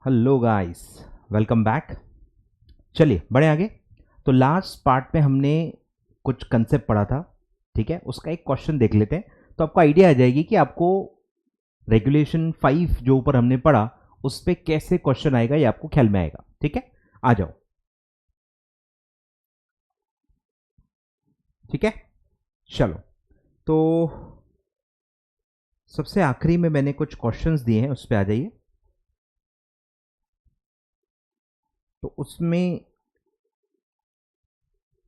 Hello guys, welcome back. चलिए बढ़े आगे। तो लास्ट पार्ट में हमने कुछ कंसेप्ट पढ़ा था, ठीक है। उसका एक क्वेश्चन देख लेते हैं तो आपको आइडिया आ जाएगी कि आपको रेगुलेशन 5 जो ऊपर हमने पढ़ा उस पर कैसे क्वेश्चन आएगा, ये आपको ख्याल में आएगा। ठीक है, आ जाओ। ठीक है, चलो। तो सबसे आखिरी में मैंने कुछ क्वेश्चंस दिए हैं, उस पर आ जाइए। तो उसमें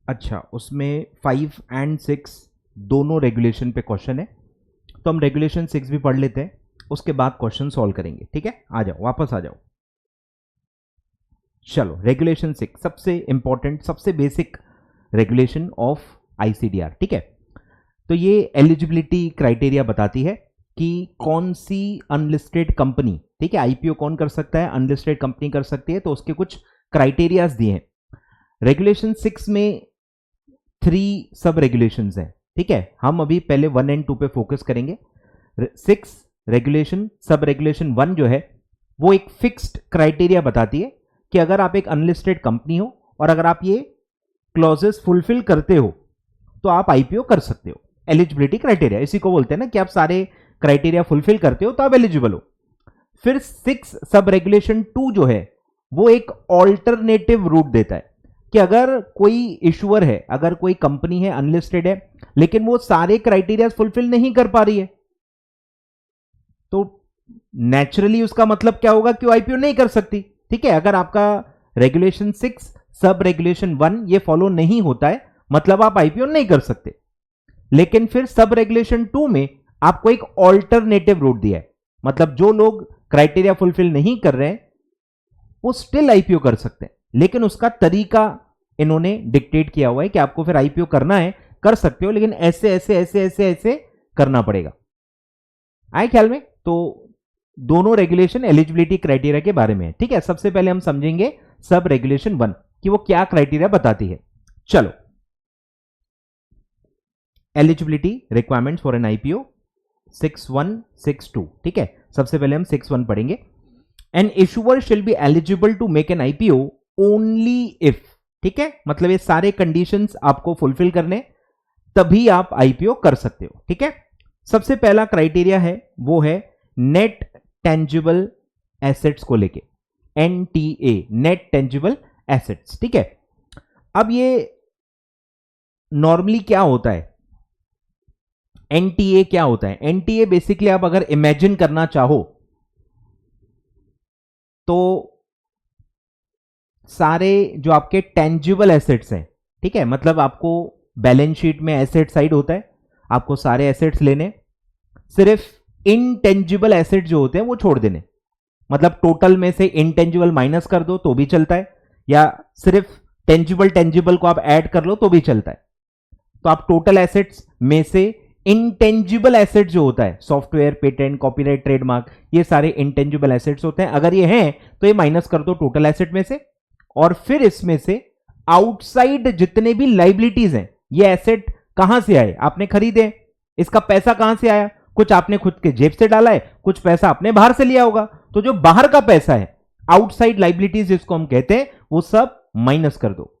अच्छा, उसमें 5 एंड 6 दोनों रेगुलेशन पे क्वेश्चन है, तो हम रेगुलेशन 6 भी पढ़ लेते हैं, उसके बाद क्वेश्चन सॉल्व करेंगे। ठीक है, आ जाओ, वापस आ जाओ। चलो, रेगुलेशन 6 सबसे इंपॉर्टेंट, सबसे बेसिक रेगुलेशन ऑफ आईसीडीआर। ठीक है, तो ये एलिजिबिलिटी क्राइटेरिया बताती है कि कौन सी अनलिस्टेड कंपनी, ठीक है, आईपीओ कौन कर सकता है, अनलिस्टेड कंपनी कर सकती है, तो उसके कुछ क्राइटेरियाज दिए हैं। रेगुलेशन 6 में 3 सब रेगुलेशंस हैं। ठीक है, हम अभी पहले 1 एंड 2 पे फोकस करेंगे। 6 रेगुलेशन, सब रेगुलेशन 1 जो है वो एक फिक्स्ड क्राइटेरिया बताती है कि अगर आप एक अनलिस्टेड कंपनी हो और अगर आप ये क्लॉजेस फुलफिल करते हो तो आप आईपीओ कर सकते हो। एलिजिबिलिटी क्राइटेरिया इसी को बोलते हैं ना, कि आप सारे क्राइटेरिया फुलफिल करते हो तो आप एलिजिबल हो। फिर 6 सब रेगुलेशन 2 जो है वो एक ऑल्टरनेटिव रूट देता है कि अगर कोई इशुअर है, अगर कोई कंपनी है, अनलिस्टेड है, लेकिन वो सारे क्राइटेरिया फुलफिल नहीं कर पा रही है, तो नेचुरली उसका मतलब क्या होगा कि वो आईपीओ नहीं कर सकती। ठीक है, अगर आपका रेगुलेशन 6 सब रेगुलेशन 1 ये फॉलो नहीं होता है, मतलब आप आईपीओ नहीं कर सकते। लेकिन फिर सब रेगुलेशन 2 में आपको एक ऑल्टरनेटिव रूट दिया है, मतलब जो लोग क्राइटेरिया फुलफिल नहीं कर रहे हैं वो स्टिल आईपीओ कर सकते हैं, लेकिन उसका तरीका इन्होंने डिक्टेट किया हुआ है कि आपको फिर आईपीओ करना है, कर सकते हो, लेकिन ऐसे ऐसे ऐसे ऐसे ऐसे करना पड़ेगा। आए ख्याल में? तो दोनों रेगुलेशन एलिजिबिलिटी क्राइटेरिया के बारे में है। ठीक है, सबसे पहले हम समझेंगे सब रेगुलेशन 1 कि वो क्या क्राइटेरिया बताती है। चलो, eligibility requirements for an IPO 6162। ठीक है, सबसे पहले हम 61 पढ़ेंगे। An issuer shall be eligible to make an IPO only if, ठीक है, मतलब ये सारे कंडीशंस आपको फुलफिल करने, तभी आप आईपीओ कर सकते हो। ठीक है, सबसे पहला क्राइटेरिया है वो है नेट टेंजिबल एसेट्स को लेके, एनटीए, नेट टेंजिबल एसेट्स। ठीक है, अब ये नॉर्मली क्या होता है, एनटीए क्या होता है? एनटीए बेसिकली आप अगर इमेजिन करना चाहो तो सारे जो आपके टेंजिबल एसेट्स हैं, ठीक है, मतलब आपको बैलेंस शीट में एसेट साइड होता है, आपको सारे एसेट्स लेने, सिर्फ इनटेंजिबल एसेट जो होते हैं वो छोड़ देने, मतलब टोटल में से इनटेंजिबल माइनस कर दो तो भी चलता है, या सिर्फ टेंजिबल टेंजिबल को आप ऐड कर लो तो भी चलता है। तो आप टोटल एसेट्स में से इंटेंजिबल एसेट जो होता है, सॉफ्टवेयर, पेटेंट, कॉपीराइट, ट्रेडमार्क, ये सारे इंटेंजिबल एसेट्स होते हैं, अगर ये हैं तो ये माइनस कर दो टोटल एसेट में से, और फिर इसमें से आउटसाइड जितने भी लाइबिलिटीज हैं, ये एसेट कहां से आए? आपने खरीदे, इसका पैसा कहां से आया? कुछ आपने खुद के जेब से डाला है, कुछ पैसा आपने बाहर से लिया होगा, तो जो बाहर का पैसा है, आउटसाइड लाइबिलिटीज जिसको हम कहते हैं, वो सब माइनस कर दो,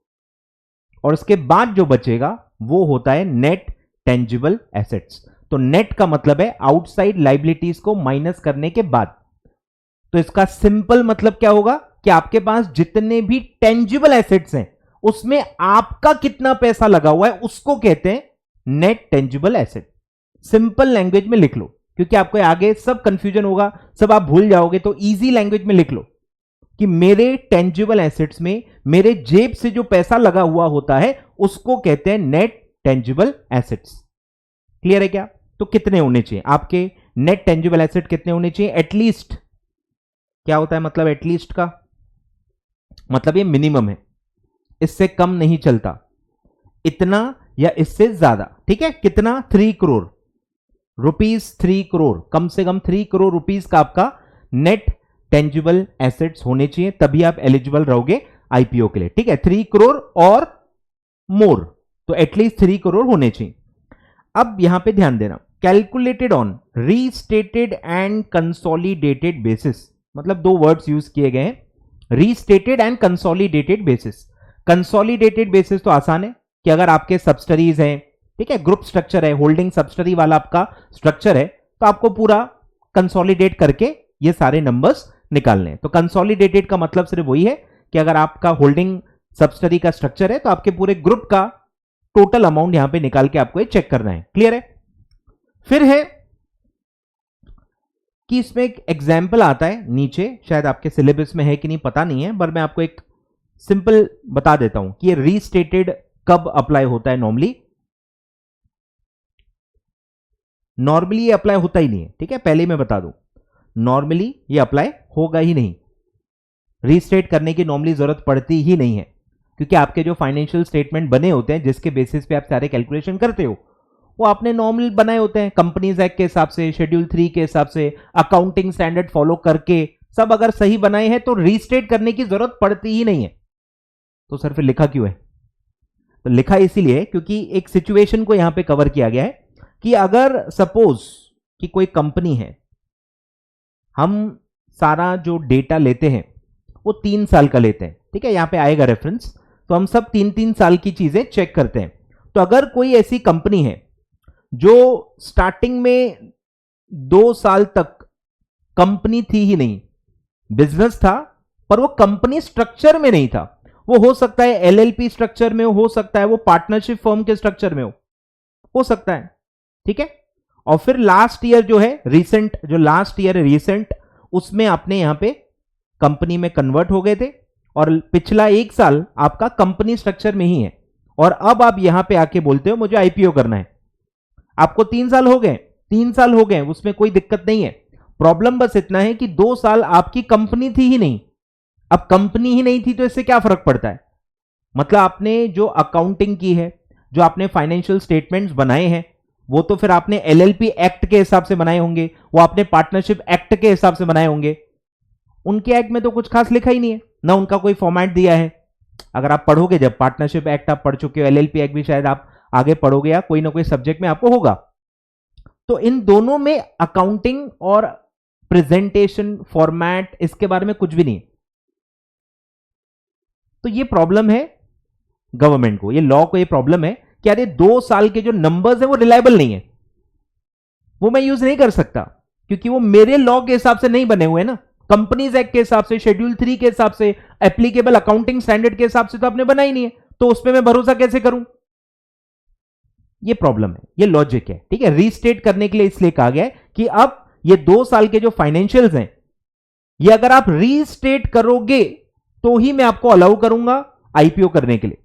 और उसके बाद जो बचेगा वो होता है नेट टेंजिबल एसेट्स। तो नेट का मतलब है आउटसाइड लाइबिलिटीज को माइनस करने के बाद। तो इसका सिंपल मतलब क्या होगा कि आपके पास जितने भी टेंजिबल एसेट्स हैं उसमें आपका कितना पैसा लगा हुआ है उसको कहते हैं net tangible asset. Simple language में लिख लो, क्योंकि आपको आगे सब कंफ्यूजन होगा, सब आप भूल जाओगे, तो इजी लैंग्वेज में लिख लो कि मेरे टेंजिबल एसेट्स में मेरे जेब से जो पैसा लगा हुआ होता है उसको कहते हैं नेट टेंजिबल एसेट्स। क्लियर है क्या? तो कितने होने चाहिए आपके नेट टेंजिबल एसेट? कितने होने चाहिए? एटलीस्ट, क्या होता है मतलब एटलीस्ट का मतलब ये मिनिमम है, इससे कम नहीं चलता, इतना या इससे ज्यादा। ठीक है, कितना? 3 करोड़ रुपीज, 3 करोड़, कम से कम 3 करोड़ रुपीज का आपका नेट टेंजिबल एसेट्स होने चाहिए, तभी आप एलिजिबल रहोगे आईपीओ के लिए। ठीक है, 3 करोड़ और मोर, तो एटलीस्ट 3 करोड़ होने चाहिए। अब यहां पे ध्यान देना, calculated on restated and consolidated basis, मतलब दो वर्ड्स यूज किए गए हैं, restated and consolidated basis. Consolidated basis तो आसान है कि अगर आपके सब्सिडरीज हैं, ठीक है, ग्रुप स्ट्रक्चर है, होल्डिंग सब्सिडरी वाला आपका स्ट्रक्चर है, तो आपको पूरा कंसोलिडेट करके ये सारे नंबर्स निकालने हैं। तो कंसोलिडेटेड का मतलब सिर्फ वही है कि अगर आपका होल्डिंग सब्सिडरी का स्ट्रक्चर है तो आपके पूरे ग्रुप का टोटल अमाउंट यहां पे निकाल के आपको ये चेक करना है। क्लियर है? फिर है कि इसमें एक एग्जाम्पल आता है नीचे, शायद आपके सिलेबस में है कि नहीं पता नहीं है, पर मैं आपको एक सिंपल बता देता हूं कि ये रीस्टेटेड कब अप्लाई होता है। नॉर्मली ये अप्लाई होता ही नहीं है, ठीक है, पहले ही मैं बता दूं, नॉर्मली ये अप्लाई होगा ही नहीं, रीस्टेट करने की नॉर्मली जरूरत पड़ती ही नहीं है, क्योंकि आपके जो फाइनेंशियल स्टेटमेंट बने होते हैं जिसके बेसिस पे आप सारे कैलकुलेशन करते हो वो आपने नॉर्मल बनाए होते हैं, कंपनीज एक्ट के हिसाब से, शेड्यूल 3 के हिसाब से, अकाउंटिंग स्टैंडर्ड फॉलो करके सब अगर सही बनाए हैं तो रीस्टेट करने की जरूरत पड़ती ही नहीं है। तो सर फिर लिखा क्यों है? तो लिखा इसीलिए क्योंकि एक सिचुएशन को यहां पे कवर किया गया है कि अगर सपोज कि कोई कंपनी है, हम सारा जो डेटा लेते हैं वो 3 साल का लेते हैं, ठीक है, यहां पे आएगा रेफरेंस, तो हम सब 3-3 साल की चीजें चेक करते हैं। तो अगर कोई ऐसी कंपनी है जो स्टार्टिंग में 2 साल तक कंपनी थी ही नहीं, बिजनेस था पर वो कंपनी स्ट्रक्चर में नहीं था, वो हो सकता है एलएलपी स्ट्रक्चर में हो सकता है वो पार्टनरशिप फर्म के स्ट्रक्चर में हो सकता है, ठीक है। और फिर लास्ट ईयर जो है रिसेंट, जो लास्ट ईयर है रिसेंट, उसमें आपने यहां पे कंपनी में कन्वर्ट हो गए थे और पिछला 1 साल आपका कंपनी स्ट्रक्चर में ही है, और अब आप यहां पे आके बोलते हो मुझे आईपीओ करना है। आपको 3 साल हो गए, 3 साल हो गए, उसमें कोई दिक्कत नहीं है। प्रॉब्लम बस इतना है कि 2 साल आपकी कंपनी थी ही नहीं। अब कंपनी ही नहीं थी तो इससे क्या फर्क पड़ता है? मतलब आपने जो अकाउंटिंग की है, जो आपने फाइनेंशियल स्टेटमेंट्स बनाए हैं, वो तो फिर आपने एलएलपी एक्ट के हिसाब से बनाए होंगे, वो आपने पार्टनरशिप एक्ट के हिसाब से बनाए होंगे। उनके एक्ट में तो कुछ खास लिखा ही नहीं है, ना उनका कोई फॉर्मेट दिया है। अगर आप पढ़ोगे, जब पार्टनरशिप एक्ट आप पढ़ चुके हो, एलएलपी एक्ट भी शायद आप आगे पढ़ोगे या कोई ना कोई सब्जेक्ट में आपको होगा, तो इन दोनों में अकाउंटिंग और प्रेजेंटेशन फॉर्मेट इसके बारे में कुछ भी नहीं। तो ये प्रॉब्लम है गवर्नमेंट को, ये लॉ को, ये प्रॉब्लम है कि अरे 2 साल के जो नंबर्स है वो रिलायबल नहीं है, वो मैं यूज नहीं कर सकता क्योंकि वो मेरे लॉ के हिसाब से नहीं बने हुए ना, कंपनीज एक्ट के हिसाब से, शेड्यूल 3 के हिसाब से, एप्लीकेबल अकाउंटिंग स्टैंडर्ड के हिसाब से तो आपने बनाई नहीं है, तो उस पर मैं भरोसा कैसे करूं? ये प्रॉब्लम है, ये लॉजिक है, ठीक है। रीस्टेट करने के लिए इसलिए कहा गया है कि अब ये 2 साल के जो फाइनेंशियल्स हैं, ये अगर आप रीस्टेट करोगे तो ही मैं आपको अलाउ करूंगा आईपीओ करने के लिए।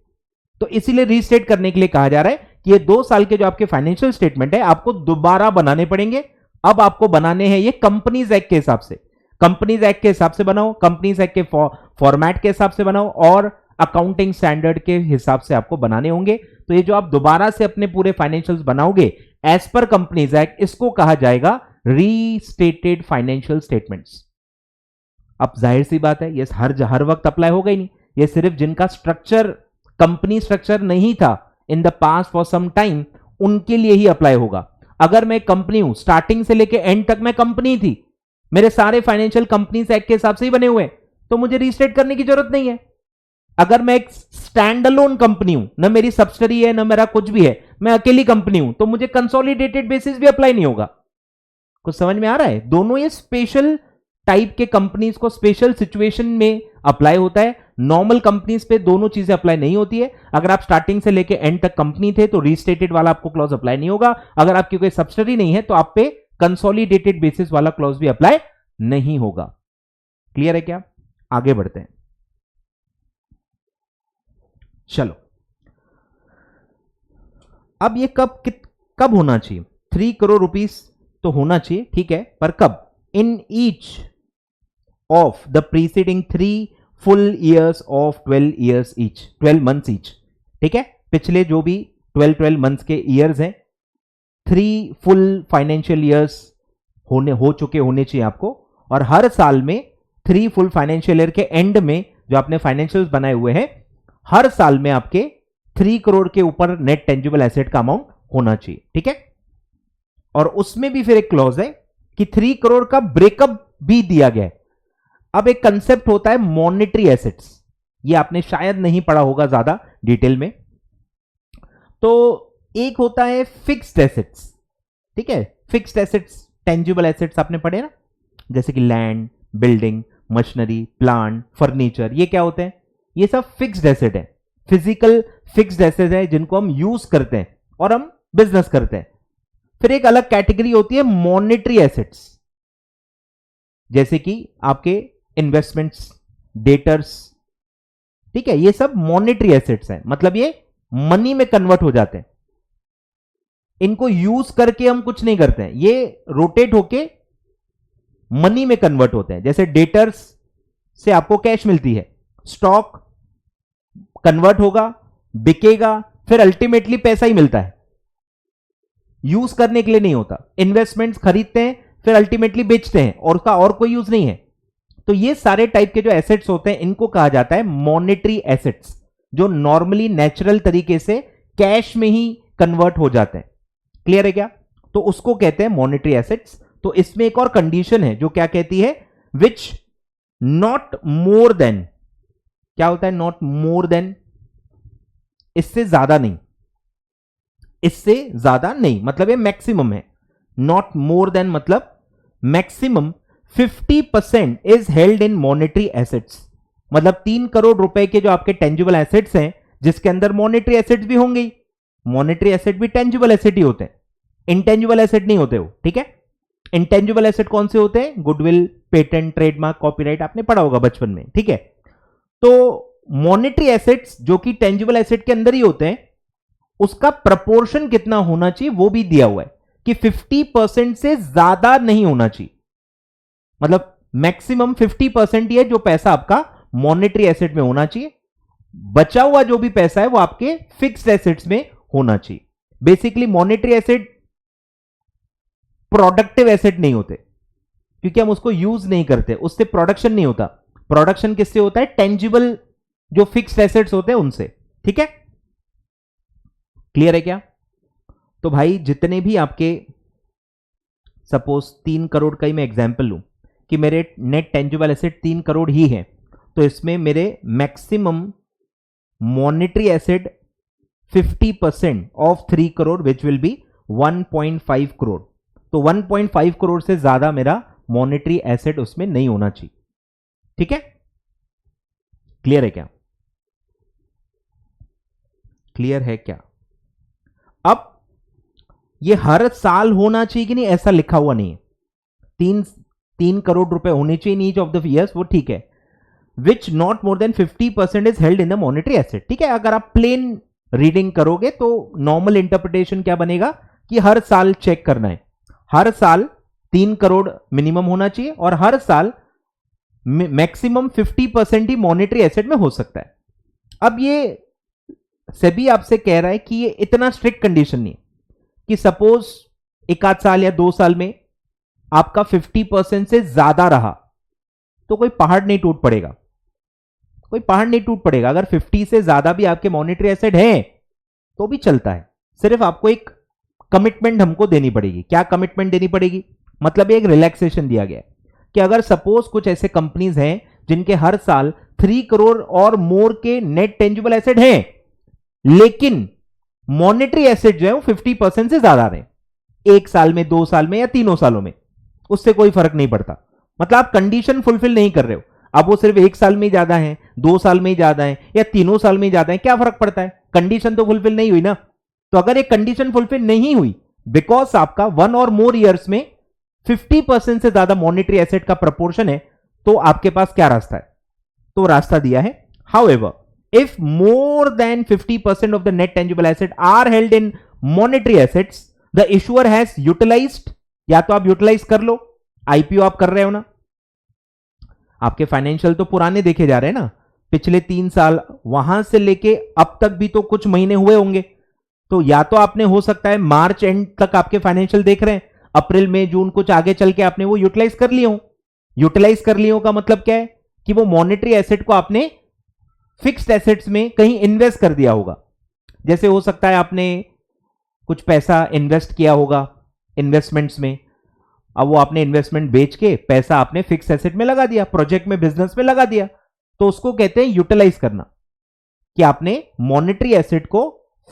तो इसीलिए रीस्टेट करने के लिए कहा जा रहा है कि ये 2 साल के जो आपके फाइनेंशियल स्टेटमेंट है आपको दोबारा बनाने पड़ेंगे। अब आपको बनाने हैं ये कंपनीज एक्ट के हिसाब से, कंपनीज एक्ट के हिसाब से बनाओ, कंपनीज एक्ट के फॉर्मेट के हिसाब से बनाओ और अकाउंटिंग स्टैंडर्ड के हिसाब से आपको बनाने होंगे। तो ये जो आप दोबारा से अपने पूरे फाइनेंशियल्स बनाओगे एज पर कंपनीज एक्ट, इसको कहा जाएगा रीस्टेटेड फाइनेंशियल स्टेटमेंट्स। अब जाहिर सी बात है ये हर वक्त अप्लाई होगा ही नहीं, ये सिर्फ जिनका स्ट्रक्चर कंपनी स्ट्रक्चर नहीं था in the past for some time, उनके लिए ही अप्लाई होगा। अगर मैं कंपनी हूं, स्टार्टिंग से लेके एंड तक मैं कंपनी थी, मेरे सारे फाइनेंशियल कंपनीज एक्ट के हिसाब से ही बने हुए, तो मुझे रीस्टेट करने की जरूरत नहीं है। अगर मैं एक स्टैंड अलोन कंपनी हूं, ना मेरी सब्सिडरी है ना मेरा कुछ भी है, मैं अकेली कंपनी हूं, तो मुझे कंसोलिडेटेड बेसिस भी अप्लाई नहीं होगा। कुछ समझ में आ रहा है? दोनों ये स्पेशल टाइप के कंपनीज को स्पेशल सिचुएशन में अप्लाई होता है, नॉर्मल कंपनीज पे दोनों चीजें अप्लाई नहीं होती है। अगर आप स्टार्टिंग से लेके एंड तक कंपनी थे तो रीस्टेटेड वाला आपको क्लॉज अप्लाई नहीं होगा, अगर आपकी कोई सब्सिडरी नहीं है तो आप पे कंसोलिडेटेड बेसिस वाला क्लॉज भी अप्लाई नहीं होगा। क्लियर है क्या? आगे बढ़ते हैं। चलो, अब ये कब होना चाहिए? 3 करोड़ रुपीस तो होना चाहिए, ठीक है, पर कब? इन each of the preceding 3 full years of 12 years each, 12 months each, ठीक है। पिछले जो भी 12 मंथ्स के ईयर्स हैं, 3 फुल फाइनेंशियल ईयर्स हो चुके होने चाहिए आपको, और हर साल में 3 फुल फाइनेंशियल ईयर के एंड में जो आपने फाइनेंशियल्स बनाए हुए हैं, हर साल में आपके 3 करोड़ के ऊपर नेट टेंजिबल एसेट का अमाउंट होना चाहिए, ठीक है। और उसमें भी फिर एक क्लॉज है कि 3 करोड़ का ब्रेकअप भी दिया गया है। अब एक कंसेप्ट होता है मॉनेटरी एसेट्स, ये आपने शायद नहीं पढ़ा होगा ज्यादा डिटेल में। तो एक होता है फिक्स्ड एसेट्स, ठीक है, फिक्स्ड एसेट्स, टेंजिबल एसेट्स आपने पढ़े ना, जैसे कि land, building, machinery, plant, furniture, ये क्या होते हैं? ये सब फिक्स्ड एसेट है, फिजिकल फिक्स्ड एसेट है जिनको हम यूज करते हैं और हम बिजनेस करते हैं। फिर एक अलग कैटेगरी होती है मॉनेटरी एसेट्स, जैसे कि आपके इन्वेस्टमेंट्स, डेटर्स, ठीक है, ये सब मॉनेटरी एसेट्स हैं, मतलब ये मनी में कन्वर्ट हो जाते हैं। इनको यूज करके हम कुछ नहीं करते हैं, ये रोटेट होके मनी में कन्वर्ट होते हैं। जैसे डेटर्स से आपको कैश मिलती है, स्टॉक कन्वर्ट होगा, बिकेगा, फिर अल्टीमेटली पैसा ही मिलता है, यूज करने के लिए नहीं होता। इन्वेस्टमेंट्स खरीदते हैं, फिर अल्टीमेटली बेचते हैं और उसका और कोई यूज नहीं है। तो ये सारे टाइप के जो एसेट्स होते हैं इनको कहा जाता है मॉनेटरी एसेट्स, जो नॉर्मली नेचुरल तरीके से कैश में ही कन्वर्ट हो जाते हैं। क्लियर है क्या? तो उसको कहते हैं मॉनेटरी एसेट्स। तो इसमें एक और कंडीशन है जो क्या कहती है, विच नॉट मोर देन, क्या होता है नॉट मोर देन? इससे ज्यादा नहीं, इससे ज्यादा नहीं, मतलब ये मैक्सिमम है। नॉट मोर देन मतलब maximum 50% is held in monetary assets, मतलब 3 करोड़ रुपए के जो आपके टेंजिबल एसेट्स हैं, जिसके अंदर मॉनेटरी एसेट्स भी होंगे, मॉनेटरी एसेट भी टेंजिबल एसेट ही होते हैं, इंटेंजिबल एसेट नहीं होते वो, ठीक है। इंटेंजिबल एसेट कौन से होते हैं? गुडविल, पेटेंट, ट्रेडमार्क, कॉपीराइट, आपने पढ़ा होगा बचपन में, ठीक है। तो मॉनेटरी एसेट्स जो कि टेंजिबल एसेट के अंदर ही होते हैं, उसका प्रपोर्शन कितना होना चाहिए वो भी दिया हुआ है कि 50% से ज्यादा नहीं होना चाहिए, मतलब मैक्सिमम 50% ही है जो पैसा आपका मॉनेटरी एसेट में होना चाहिए। बचा हुआ जो भी पैसा है वो आपके फिक्स्ड एसेट्स में होना चाहिए। Basically monetary asset productive asset नहीं होते, क्योंकि हम उसको यूज नहीं करते, उससे प्रोडक्शन नहीं होता। प्रोडक्शन किससे होता है? टेंजिबल जो फिक्स्ड एसेट्स होते हैं उनसे, ठीक है। क्लियर है क्या? तो भाई जितने भी आपके, सपोज 3 करोड़ का ही मैं एग्जांपल लूं कि मेरे नेट टेंजिबल एसेट 3 करोड़ ही है, तो इसमें मेरे maximum monetary asset 50% of 3 crore which will be 1.5 crore. तो 1.5 करोड़ से ज्यादा मेरा मॉनेटरी एसेट उसमें नहीं होना चाहिए, ठीक है। क्लियर है क्या? क्लियर है क्या? अब ये हर साल होना चाहिए कि नहीं, ऐसा लिखा हुआ नहीं है। 3 करोड़ रुपए होने चाहिए इन ईच ऑफ द ईयर्स, वो ठीक है। Which not more than 50% is held in the monetary asset, ठीक है। अगर आप प्लेन रीडिंग करोगे तो नॉर्मल इंटरप्रिटेशन क्या बनेगा कि हर साल चेक करना है, हर साल 3 करोड़ मिनिमम होना चाहिए और हर साल मैक्सिमम 50% ही मॉनेटरी एसेट में हो सकता है। अब ये सेबी आपसे कह रहा है कि ये इतना स्ट्रिक्ट कंडीशन नहीं है कि सपोज 1 साल या 2 साल में आपका 50% से ज्यादा रहा तो कोई पहाड़ नहीं टूट पड़ेगा, कोई पहाड़ नहीं टूट पड़ेगा। अगर 50 से ज्यादा भी आपके मॉनेटरी एसेट है तो भी चलता है, सिर्फ आपको एक कमिटमेंट हमको देनी पड़ेगी। क्या कमिटमेंट देनी पड़ेगी? मतलब एक रिलैक्सेशन दिया गया कि अगर सपोज कुछ ऐसे कंपनीज हैं जिनके हर साल 3 करोड़ और मोर के नेट टेंजिबल एसेट हैं, लेकिन मॉनेटरी एसेट जो है वो 50% से ज्यादा रहे, 1 साल में, 2 साल में या 3 सालों में, उससे कोई फर्क नहीं पड़ता। मतलब आप कंडीशन फुलफिल नहीं कर रहे हो, अब वो सिर्फ 1 साल में ही ज्यादा है, 2 साल में ही ज्यादा है या 3 साल में ही ज्यादा है, क्या फर्क पड़ता है? कंडीशन तो फुलफिल नहीं हुई ना। तो अगर एक कंडीशन फुलफिल नहीं हुई बिकॉज आपका 1 और मोर ईयर्स में 50% से ज्यादा मॉनेटरी एसेट का प्रपोर्शन है, तो आपके पास क्या रास्ता है? तो रास्ता दिया है, however if more than 50% of the net tangible asset are held in monetary assets, the issuer has utilized, या तो आप यूटिलाइज कर लो, आईपीओ आप कर रहे हो ना, आपके फाइनेंशियल तो पुराने देखे जा रहे हैं ना, पिछले 3 साल वहां से लेके अब तक भी तो कुछ महीने हुए होंगे, तो या तो आपने हो सकता है मार्च एंड तक आपके फाइनेंशियल देख रहे हैं, अप्रैल मई जून कुछ आगे चल के आपने वो यूटिलाइज कर लिए हो। यूटिलाइज कर लिए हो का मतलब क्या है कि वो मॉनेटरी एसेट को आपने फिक्स्ड एसेट्स में कहीं इन्वेस्ट कर दिया होगा। जैसे हो सकता है आपने कुछ पैसा इन्वेस्ट किया होगा इन्वेस्टमेंट्स में, अब वो आपने इन्वेस्टमेंट बेच के पैसा आपने फिक्स एसेट में लगा दिया, प्रोजेक्ट में, बिजनेस में लगा दिया, तो उसको कहते हैं यूटिलाइज करना, कि आपने मॉनेटरी एसेट को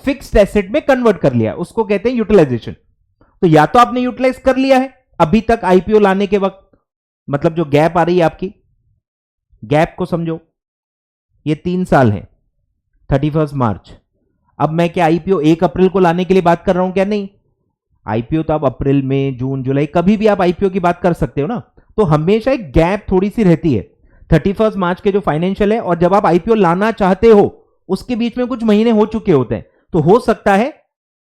फिक्स्ड एसेट में कन्वर्ट कर लिया, उसको कहते हैं यूटिलाइजेशन। तो या तो आपने यूटिलाइज कर लिया है अभी तक आईपीओ लाने के वक्त, मतलब जो गैप आ रही है आपकी, गैप को समझो, ये 3 साल है, 31 मार्च। अब मैं क्या आईपीओ 1 अप्रैल को लाने के लिए बात कर रहा हूं क्या? नहीं, आईपीओ तो आप अप्रैल में, जून, जुलाई, कभी भी आप आईपीओ की बात कर सकते हो ना। तो हमेशा एक गैप थोड़ी सी रहती है 31 मार्च के जो फाइनेंशियल है और जब आप आईपीओ लाना चाहते हो, उसके बीच में कुछ महीने हो चुके होते हैं, तो हो सकता है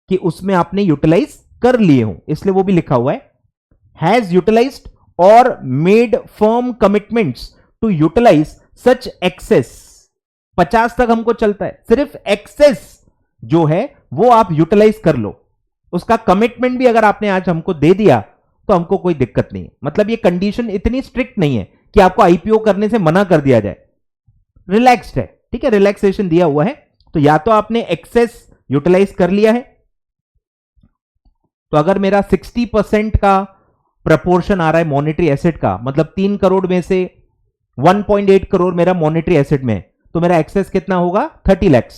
कि उसमें आपने यूटिलाइज कर लिए हो, इसलिए वो भी लिखा हुआ है, हैज यूटिलाइज्ड और made firm commitments to utilise such excess. 50 तक हमको चलता है, सिर्फ एक्सेस जो है वो आप यूटिलाइज कर लो, उसका कमिटमेंट भी अगर आपने आज हमको दे दिया तो हमको कोई दिक्कत नहीं है। मतलब ये कंडीशन इतनी स्ट्रिक्ट नहीं है कि आपको आईपीओ करने से मना कर दिया जाए, रिलैक्स्ड है, ठीक है, रिलैक्सेशन दिया हुआ है। तो या तो आपने एक्सेस यूटिलाइज कर लिया है, तो अगर मेरा 60% का प्रपोर्शन आ रहा है मॉनेटरी एसेट का, मतलब 3 करोड़ में से 1.8 करोड़ मेरा मॉनेटरी एसेट में, तो मेरा एक्सेस कितना होगा? 30 लाख।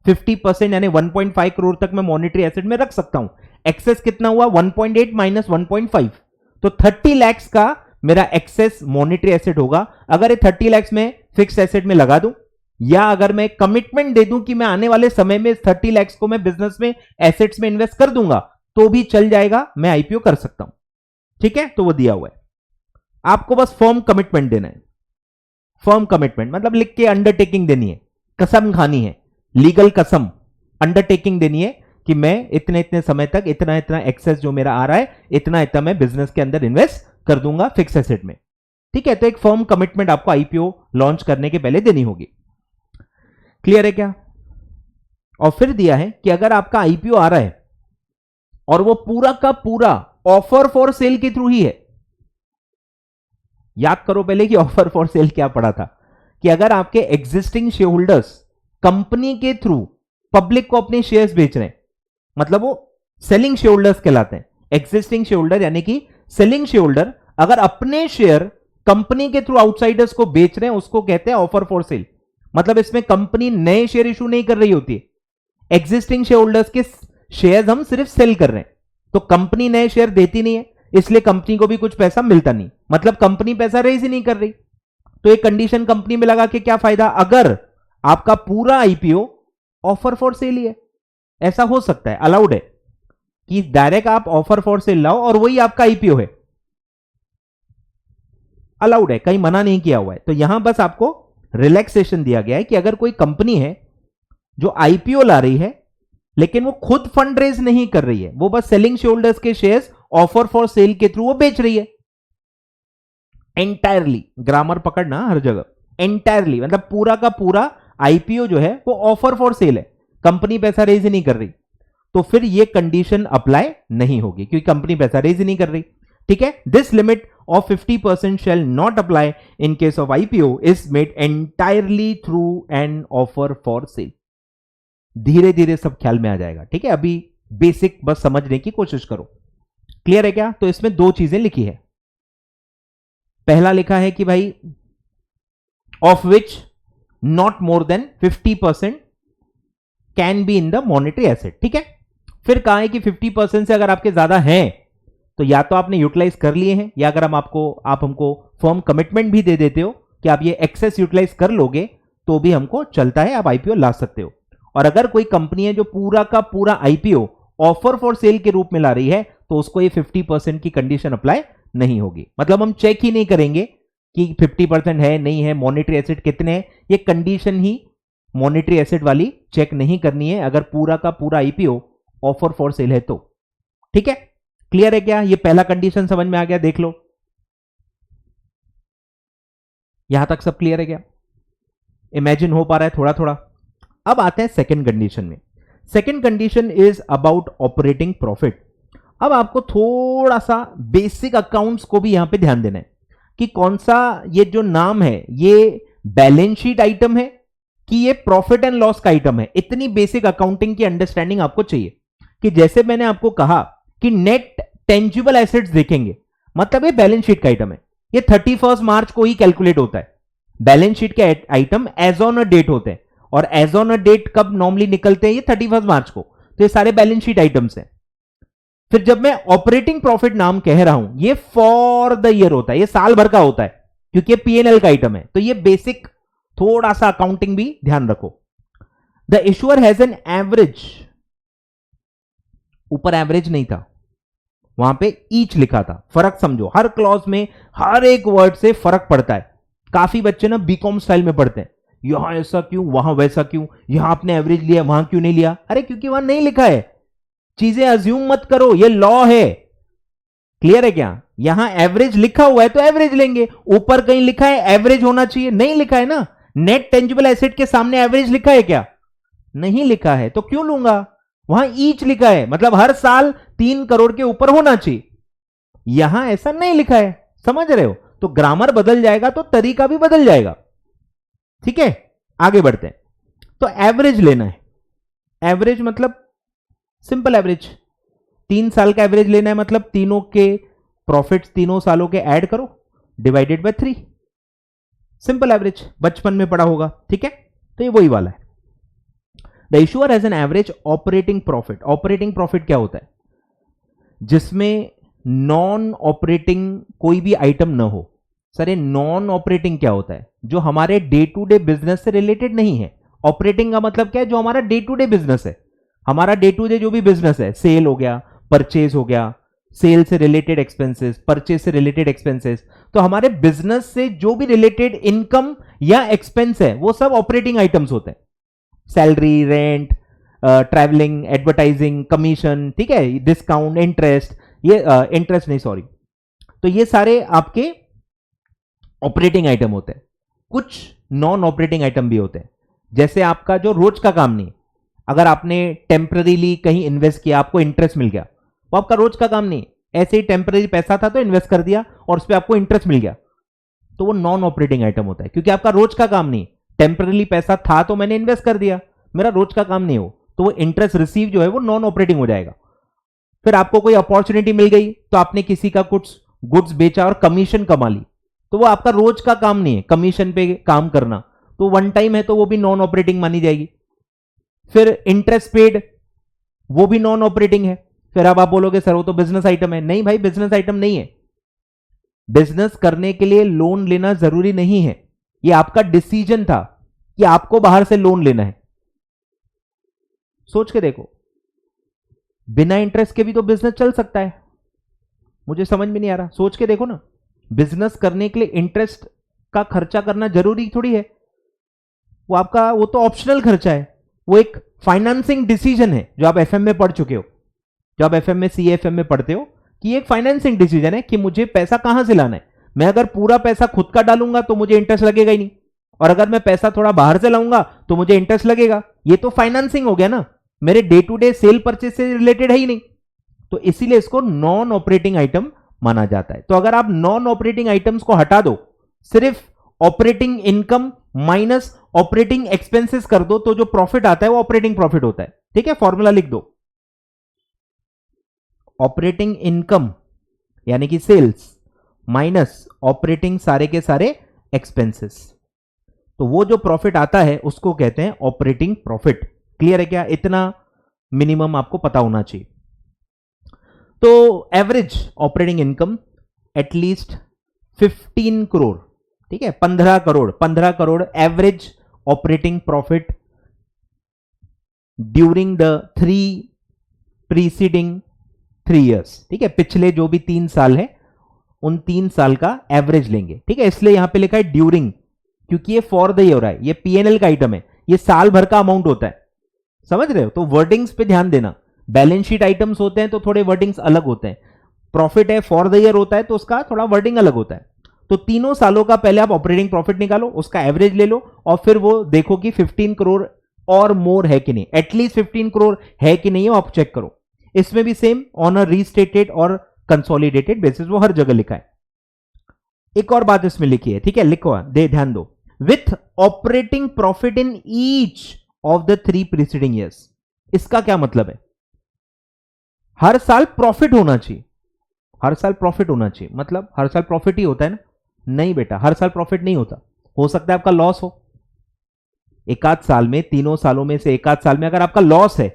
50% यानी 1.5 करोड़ तक मैं मॉनेटरी एसेट में रख सकता हूं। एक्सेस कितना हुआ? 1.8 माइनस 1.5, तो 30 लाख का मेरा एक्सेस मॉनेटरी एसेट होगा। अगर ये 30 लाख में फिक्स एसेट में लगा दूं, या अगर मैं कमिटमेंट दे दूं कि मैं आने वाले समय में 30 लाख को मैं बिजनेस में, एसेट्स में इन्वेस्ट कर दूंगा, तो भी चल जाएगा, मैं आईपीओ कर सकता हूं, ठीक है। तो वो दिया हुआ है, आपको बस फर्म कमिटमेंट देना है। फर्म कमिटमेंट मतलब लिख के अंडरटेकिंग देनी है, कसम खानी है, लीगल कसम, अंडरटेकिंग देनी है कि मैं इतने इतने समय तक इतना इतना एक्सेस जो मेरा आ रहा है, इतना इतना मैं बिजनेस के अंदर इन्वेस्ट कर दूंगा फिक्स एसेट में, ठीक है। तो एक फर्म कमिटमेंट आपको आईपीओ लॉन्च करने के पहले देनी होगी। क्लियर है क्या? और फिर दिया है कि अगर आपका आईपीओ आ रहा है और वो पूरा का पूरा ऑफर फॉर सेल के थ्रू ही है, याद करो पहले कि ऑफर फॉर सेल क्या पढ़ा था, कि अगर आपके एग्जिस्टिंग शेयर होल्डर्स कंपनी के थ्रू पब्लिक को अपने शेयर्स बेच रहे हैं, मतलब वो सेलिंग शेयर होल्डर्स कहलाते हैं। एग्जिस्टिंग शेयर होल्डर यानी कि सेलिंग शेयर होल्डर अगर अपने शेयर कंपनी के थ्रू आउटसाइडर्स को बेच रहे हैं, उसको कहते हैं ऑफर फॉर सेल। मतलब इसमें कंपनी नए शेयर इशू नहीं कर रही होती है, एग्जिस्टिंग शेयर होल्डर्स के शेयर्स हम सिर्फ सेल कर रहे हैं, तो कंपनी नए शेयर देती नहीं है, इसलिए कंपनी को भी कुछ पैसा मिलता नहीं, मतलब कंपनी पैसा रेज ही नहीं कर रही। तो एक कंडीशन कंपनी में लगा के क्या फायदा, अगर आपका पूरा आईपीओ ऑफर फॉर सेल ही है, ऐसा हो सकता है, अलाउड है कि डायरेक्ट आप ऑफर फॉर सेल लाओ और वही आपका आईपीओ है, अलाउड है, कहीं मना नहीं किया हुआ है। तो यहां बस आपको रिलैक्सेशन दिया गया है कि अगर कोई कंपनी है जो आईपीओ ला रही है लेकिन वो खुद फंड रेज नहीं कर रही है, वो बस सेलिंग शेयर होल्डर्स के शेयर्स ऑफर फॉर सेल के थ्रू वो बेच रही है, एंटायरली, ग्रामर पकड़ना हर जगह, एंटायरली मतलब पूरा का पूरा आईपीओ जो है वो ऑफर फॉर सेल है, कंपनी पैसा रेज ही नहीं कर रही, तो फिर ये कंडीशन अप्लाई नहीं होगी क्योंकि कंपनी पैसा रेज ही नहीं कर रही, ठीक है। This limit of 50% shall not apply in case of IPO is made entirely through an offer for sale। धीरे धीरे सब ख्याल में आ जाएगा, ठीक है। अभी बेसिक बस समझने की कोशिश करो। क्लियर है क्या? तो इसमें 2 चीजें लिखी है। पहला लिखा है कि भाई of which not more than 50% can be in the monetary asset, ठीक है। फिर कहा है कि 50% से अगर आपके ज्यादा हैं तो या तो आपने यूटिलाइज कर लिए हैं, या अगर आप हमको फर्म कमिटमेंट भी दे देते हो कि आप ये एक्सेस यूटिलाइज कर लोगे तो भी हमको चलता है, आप आईपीओ ला सकते हो। और अगर कोई कंपनी है जो पूरा का पूरा आईपीओ ऑफर फॉर सेल के रूप में ला रही है तो उसको ये 50% की कंडीशन अप्लाई नहीं होगी। मतलब हम चेक ही नहीं करेंगे कि 50% है नहीं है, मॉनेटरी एसेट कितने हैं, ये कंडीशन ही मॉनेटरी एसेट वाली चेक नहीं करनी है अगर पूरा का पूरा आईपीओ ऑफर फॉर सेल है तो, ठीक है। क्लियर है क्या? ये पहला कंडीशन समझ में आ गया, देख लो यहां तक सब क्लियर है क्या? इमेजिन हो पा रहा है थोड़ा थोड़ा। अब आते हैं सेकंड कंडीशन में। Second condition is about operating profit. अब आपको थोड़ा सा बेसिक अकाउंट्स को भी यहां पे ध्यान देना है कि कौन सा ये जो नाम है ये बैलेंस शीट आइटम है कि ये प्रॉफिट एंड लॉस का आइटम है। इतनी बेसिक अकाउंटिंग की अंडरस्टैंडिंग आपको चाहिए कि जैसे मैंने आपको कहा कि नेट टेंजिबल एसेट्स देखेंगे, मतलब ये बैलेंस शीट का आइटम है, ये 31 मार्च को ही कैलकुलेट होता है। बैलेंस शीट के item as on a date होते हैं, और एज ऑन अ डेट कब नॉर्मली निकलते हैं, ये 31 मार्च को। तो ये सारे बैलेंस शीट आइटम्स हैं। फिर जब मैं ऑपरेटिंग प्रॉफिट नाम कह रहा हूं, ये फॉर द ईयर होता है, ये साल भर का होता है, क्योंकि ये पीएनएल का आइटम है। तो ये बेसिक थोड़ा सा अकाउंटिंग भी ध्यान रखो। The issuer has an average, ऊपर एवरेज नहीं था, वहां पे ईच लिखा था। फर्क समझो, हर क्लॉज में हर एक वर्ड से फर्क पड़ता है। काफी बच्चे ना बीकॉम स्टाइल में पढ़ते हैं, यहां ऐसा क्यों, वहां वैसा क्यों, यहां आपने एवरेज लिया वहां क्यों नहीं लिया। अरे क्योंकि वहां नहीं लिखा है। चीजें अज्यूम मत करो, ये लॉ है। क्लियर है क्या? यहां एवरेज लिखा हुआ है तो एवरेज लेंगे। ऊपर कहीं लिखा है एवरेज होना चाहिए, नहीं लिखा है ना। नेट टेंजिबल एसेट के सामने एवरेज लिखा है क्या? नहीं लिखा है, तो क्यों लूंगा? वहां ईच लिखा है, मतलब हर साल 3 करोड़ के ऊपर होना चाहिए। यहां ऐसा नहीं लिखा है, समझ रहे हो? तो ग्रामर बदल जाएगा तो तरीका भी बदल जाएगा। ठीक है, आगे बढ़ते हैं। तो एवरेज लेना है। एवरेज मतलब सिंपल एवरेज, 3 साल का एवरेज लेना है, मतलब तीनों के प्रॉफिट्स तीनों सालों के ऐड करो, डिवाइडेड बाय 3। सिंपल एवरेज, बचपन में पढ़ा होगा। ठीक है, तो ये वही वाला है। The issuer has an average operating profit. Operating profit क्या होता है? जिसमें नॉन ऑपरेटिंग कोई भी आइटम ना हो। सर ये नॉन ऑपरेटिंग क्या होता है? जो हमारे डे टू डे बिजनेस से रिलेटेड नहीं है। ऑपरेटिंग का मतलब क्या है? जो हमारा डे टू डे बिजनेस है। हमारा डे टू डे जो भी बिजनेस है, सेल हो गया, परचेज हो गया, सेल से रिलेटेड एक्सपेंसेस, परचेज से रिलेटेड एक्सपेंसेस, तो हमारे बिजनेस से जो भी रिलेटेड इनकम या एक्सपेंस है वो सब ऑपरेटिंग आइटम्स होते हैं। Salary, rent, travelling, advertising, commission, ठीक है, डिस्काउंट, इंटरेस्ट, ये इंटरेस्ट नहीं सॉरी, तो ये सारे आपके ऑपरेटिंग आइटम होते हैं। कुछ नॉन ऑपरेटिंग आइटम भी होते हैं, जैसे आपका जो रोज का काम नहीं, अगर आपने टेम्पररीली कहीं इन्वेस्ट किया, आपको इंटरेस्ट मिल गया, वो आपका रोज का काम नहीं। ऐसे ही टेम्पररी पैसा था तो इन्वेस्ट कर दिया और उस पर आपको इंटरेस्ट मिल गया, तो वो नॉन ऑपरेटिंग आइटम होता है, क्योंकि आपका रोज का काम नहीं। टेम्पररी पैसा था तो मैंने इन्वेस्ट कर दिया, मेरा रोज का काम नहीं हो, तो वो इंटरेस्ट रिसीव जो है वो नॉन ऑपरेटिंग हो जाएगा। फिर आपको कोई अपॉर्चुनिटी मिल गई तो आपने किसी का कुछ गुड्स बेचा और कमीशन कमा ली, तो वो आपका रोज का काम नहीं है, कमीशन पे काम करना, तो वन टाइम है तो वो भी नॉन ऑपरेटिंग मानी जाएगी। फिर इंटरेस्ट पेड, वो भी नॉन ऑपरेटिंग है। फिर अब आप बोलोगे सर वो तो बिजनेस आइटम है। नहीं भाई, बिजनेस आइटम नहीं है। बिजनेस करने के लिए लोन लेना जरूरी नहीं है, ये आपका डिसीजन था कि आपको बाहर से लोन लेना है। सोच के देखो, बिना इंटरेस्ट के भी तो बिजनेस चल सकता है। मुझे समझ में नहीं आ रहा, सोच के देखो ना। बिजनेस करने के लिए इंटरेस्ट का खर्चा करना जरूरी थोड़ी है, वो आपका, वो तो ऑप्शनल खर्चा है, वो एक फाइनेंसिंग डिसीजन है, जो आप एफएम में पढ़ चुके हो, जो आप एफएम में, सीएफएम में पढ़ते हो कि एक फाइनेंसिंग डिसीजन है कि मुझे पैसा कहां से लाना है। मैं अगर पूरा पैसा खुद का डालूंगा तो मुझे इंटरेस्ट लगेगा ही नहीं, और अगर मैं पैसा थोड़ा बाहर से लाऊंगा तो मुझे इंटरेस्ट लगेगा। ये तो फाइनेंसिंग हो गया ना, मेरे day to day sale purchase से रिलेटेड है ही नहीं, तो इसीलिए इसको नॉन ऑपरेटिंग आइटम माना जाता है। तो अगर आप नॉन ऑपरेटिंग आइटम्स को हटा दो, सिर्फ operating income minus operating expenses कर दो, तो जो प्रॉफिट आता है वो ऑपरेटिंग प्रॉफिट होता है। ठीक है, फॉर्मूला लिख दो। ऑपरेटिंग इनकम यानी कि सेल्स माइनस ऑपरेटिंग सारे के सारे एक्सपेंसेस, तो वो जो प्रॉफिट आता है उसको कहते हैं ऑपरेटिंग प्रॉफिट। क्लियर है क्या? इतना मिनिमम आपको पता होना चाहिए। तो average operating income at least 15 crore, ठीक है, 15 crore, 15 crore average operating profit during the 3 preceding 3 years. ठीक है, पिछले जो भी 3 साल है उन 3 साल का एवरेज लेंगे। ठीक है, इसलिए यहां पे लिखा है ड्यूरिंग, क्योंकि ये फॉर द ईयर हो रहा है, ये पीएनएल का आइटम है, ये साल भर का अमाउंट होता है। समझ रहे हो? तो वर्डिंग्स पे ध्यान देना। बैलेंस शीट आइटम्स होते हैं तो थोड़े वर्डिंग्स अलग होते हैं, प्रॉफिट है फॉर द ईयर होता है तो उसका थोड़ा वर्डिंग अलग होता है। तो तीनों सालों का पहले आप ऑपरेटिंग प्रॉफिट निकालो, उसका एवरेज ले लो, और फिर वो देखो कि 15 करोड़ और मोर है कि नहीं, एटलीस्ट 15 करोड़ है कि नहीं, आप चेक करो। इसमें भी सेम ऑन अ रीस्टेटेड और कंसोलिडेटेड बेसिस, वो हर जगह लिखा है। एक और बात इसमें लिखी है, ठीक है, लिखो, दे ध्यान दो, with operating profit in each of the 3 preceding years. इसका क्या मतलब है? हर साल प्रॉफिट होना चाहिए, हर साल प्रॉफिट होना चाहिए, मतलब हर साल प्रॉफिट ही होता है ना? नहीं बेटा, हर साल प्रॉफिट नहीं होता, हो सकता है आपका लॉस हो। एक आध साल में, तीनों सालों में से एक आध साल में अगर आपका लॉस है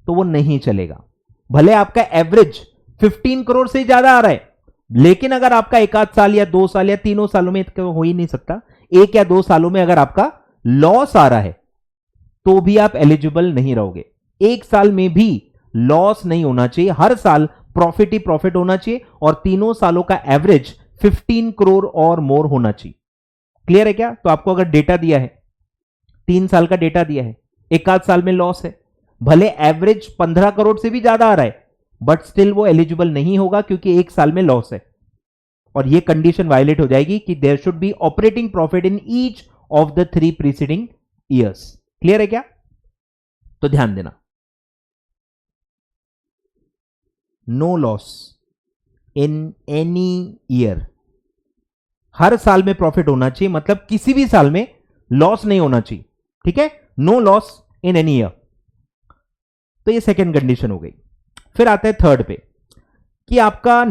तो वो नहीं चलेगा, भले आपका एवरेज 15 करोड़ से ज्यादा आ रहा है, लेकिन अगर आपका एक आध साल या 2 साल या तीनों सालों में, हो ही नहीं सकता, 1 या 2 सालों में अगर आपका लॉस आ रहा है तो भी आप एलिजिबल नहीं रहोगे। 1 साल में भी लॉस नहीं होना चाहिए, हर साल प्रॉफिट ही प्रॉफिट होना चाहिए और तीनों सालों का एवरेज 15 करोड़ और मोर होना चाहिए। क्लियर है क्या? तो आपको अगर डेटा दिया है, 3 साल का डेटा दिया है, एक आध साल में लॉस है, भले एवरेज 15 करोड़ से भी ज्यादा आ रहा है, बट स्टिल वो एलिजिबल नहीं होगा क्योंकि 1 साल में लॉस है, और ये कंडीशन वायलेट हो जाएगी कि there should be operating profit in each of the 3 preceding years. Clear है क्या? तो ध्यान देना, no loss in any year, हर साल में प्रॉफिट होना चाहिए, मतलब किसी भी साल में लॉस नहीं होना चाहिए। ठीक है, no loss in any year. तो ये सेकेंड कंडीशन हो गई। फिर आता है थर्ड पे कि आपका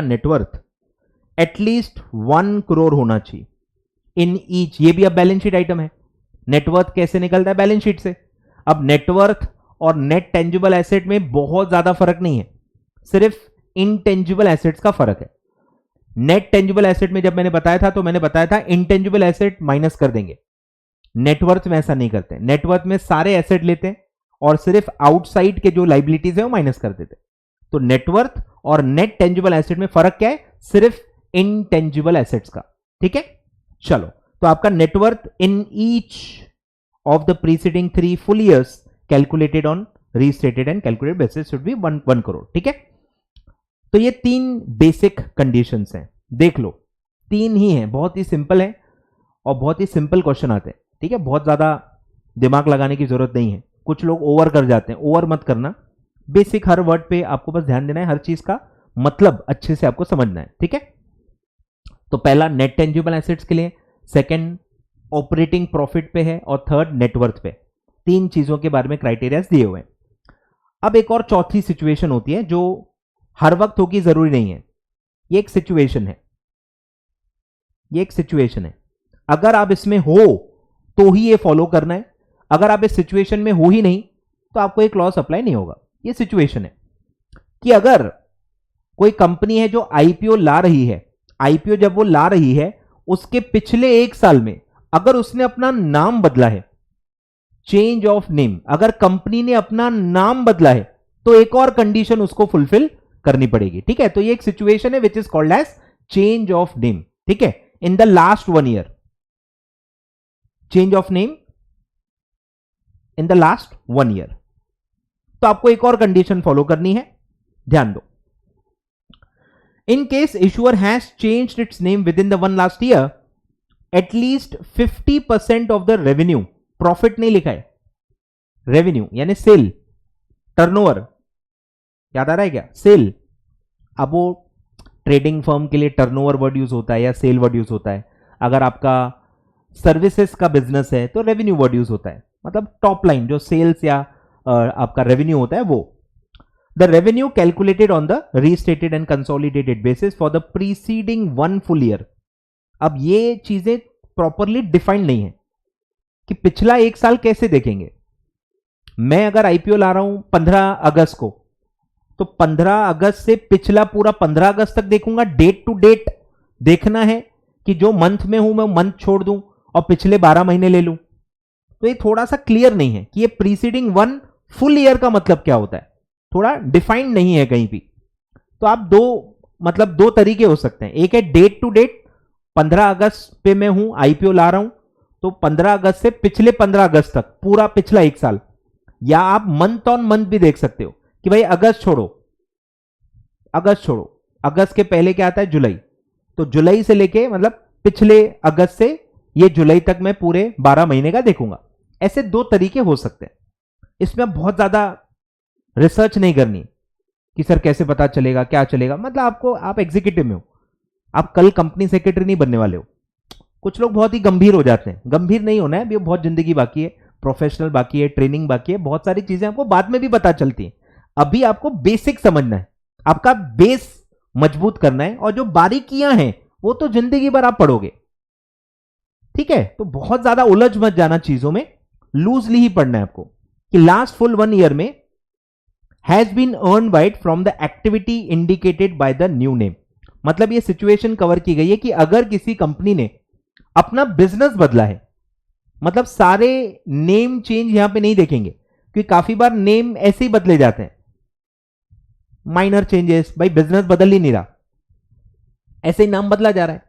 नेटवर्थ एटलीस्ट 1 करोड़ होना चाहिए इन ईच। ये भी अब बैलेंस शीट आइटम है। नेटवर्थ कैसे निकलता है? बैलेंस शीट से। अब नेटवर्थ और नेट टेंजिबल एसेट में बहुत ज्यादा फर्क नहीं है, सिर्फ इनटेंजिबल एसेट्स का फर्क है। नेट टेंजिबल एसेट में जब मैंने बताया था तो मैंने बताया था इनटेंजिबल एसेट माइनस कर देंगे, नेटवर्थ में ऐसा नहीं करते। नेटवर्थ में सारे एसेट लेते हैं और सिर्फ आउटसाइड के जो लाइबिलिटीज है वो माइनस कर देते। तो नेटवर्थ और नेट टेंजिबल एसेट में फर्क क्या है? सिर्फ इनटेंजिबल एसेट्स का। ठीक है, चलो, तो आपका net worth in each of the preceding 3 full years calculated on restated and calculated basis should be 1 crore. ठीक है, तो ये 3 बेसिक कंडीशंस हैं, देख लो, 3 ही हैं, बहुत ही सिंपल है और बहुत ही सिंपल क्वेश्चन आते हैं। ठीक है, बहुत ज्यादा दिमाग लगाने की जरूरत नहीं है। कुछ लोग ओवर कर जाते हैं, ओवर मत करना, बेसिक हर वर्ड पे आपको बस ध्यान देना है, हर चीज का मतलब अच्छे से आपको समझना है। ठीक है, तो पहला नेट टेंजिबल एसेट्स के लिए, सेकंड ऑपरेटिंग प्रॉफिट पे है और थर्ड नेटवर्थ पे। 3 चीजों के बारे में क्राइटेरिया दिए हुए हैं। अब एक और चौथी सिचुएशन होती है जो हर वक्त होगी, जरूरी नहीं है। ये एक सिचुएशन है, अगर आप इसमें हो तो ही ये फॉलो करना है, अगर आप इस सिचुएशन में हो ही नहीं तो आपको एक लॉस अप्लाई नहीं होगा। ये सिचुएशन है कि अगर कोई कंपनी है जो आईपीओ ला रही है, आईपीओ जब वो ला रही है उसके पिछले 1 साल में अगर उसने अपना नाम बदला है, चेंज ऑफ नेम, अगर कंपनी ने अपना नाम बदला है तो एक और कंडीशन उसको फुलफिल करनी पड़ेगी। ठीक है, तो ये एक सिचुएशन है which is called as change of name. ठीक है, in the last 1 year, change of name in the last 1 year. तो आपको एक और कंडीशन फॉलो करनी है, ध्यान दो। In case issuer has changed it's name with in the 1 last year, at least 50% of the revenue, profit नहीं लिखा है, रेवेन्यू यानी सेल, टर्नओवर, याद आ रहा है क्या? सेल। अब वो ट्रेडिंग फर्म के लिए टर्नओवर वर्ड यूज होता है या सेल वर्ड यूज होता है, अगर आपका सर्विसेज का बिजनेस है तो रेवेन्यू वर्ड यूज होता है, मतलब टॉप लाइन जो सेल्स या आपका रेवेन्यू होता है वो। The revenue calculated on the restated and consolidated basis for the preceding 1 full year. अब ये चीजें प्रॉपरली डिफाइंड नहीं है कि पिछला 1 साल कैसे देखेंगे। मैं अगर आईपीओ ला रहा हूं 15 अगस्त को, तो 15 अगस्त से पिछला पूरा 15 अगस्त तक देखूंगा, डेट टू डेट देखना है कि जो मंथ में हूं मैं मंथ छोड़ दूं और पिछले 12 महीने ले लूं। तो ये थोड़ा सा क्लियर नहीं है कि ये प्रीसीडिंग 1 फुल ईयर का मतलब क्या होता है, थोड़ा डिफाइंड नहीं है कहीं भी। तो आप दो तरीके हो सकते हैं, एक है डेट टू डेट, 15 अगस्त पे मैं हूं, आईपीओ ला रहा हूं, तो 15 अगस्त से पिछले 15 अगस्त तक पूरा पिछला 1 साल, या आप मंथ ऑन मंथ भी देख सकते हो कि भाई अगस्त छोड़ो, अगस्त के पहले क्या आता है? जुलाई, तो जुलाई से लेके मतलब पिछले अगस्त से ये जुलाई तक मैं पूरे 12 महीने का देखूंगा। ऐसे 2 तरीके हो सकते हैं। इसमें बहुत ज्यादा रिसर्च नहीं करनी कि सर कैसे पता चलेगा, क्या चलेगा, मतलब आप एग्जीक्यूटिव में हो, आप कल कंपनी सेक्रेटरी नहीं बनने वाले हो। कुछ लोग बहुत ही गंभीर हो जाते हैं, गंभीर नहीं होना है, अभी बहुत जिंदगी बाकी है, प्रोफेशनल बाकी है, ट्रेनिंग बाकी है, बहुत सारी चीजें आपको बाद में भी पता चलती हैं। अभी आपको बेसिक समझना है, आपका बेस मजबूत करना है, और जो बारीकियां हैं वो तो जिंदगी भर आप पढ़ोगे, ठीक है। तो बहुत ज्यादा उलझ मत जाना चीजों में, लूजली ही पढ़ना है आपको कि लास्ट फुल 1 ईयर में has been earn by from the activity indicated by the new name. मतलब ये सिचुएशन कवर की गई है कि अगर किसी कंपनी ने अपना बिजनेस बदला है, मतलब सारे नेम चेंज यहां पे नहीं देखेंगे क्योंकि काफी बार नेम ऐसे ही बदले जाते हैं, माइनर चेंजेस, भाई बिजनेस बदल ही नहीं रहा, ऐसे ही नाम बदला जा रहा है,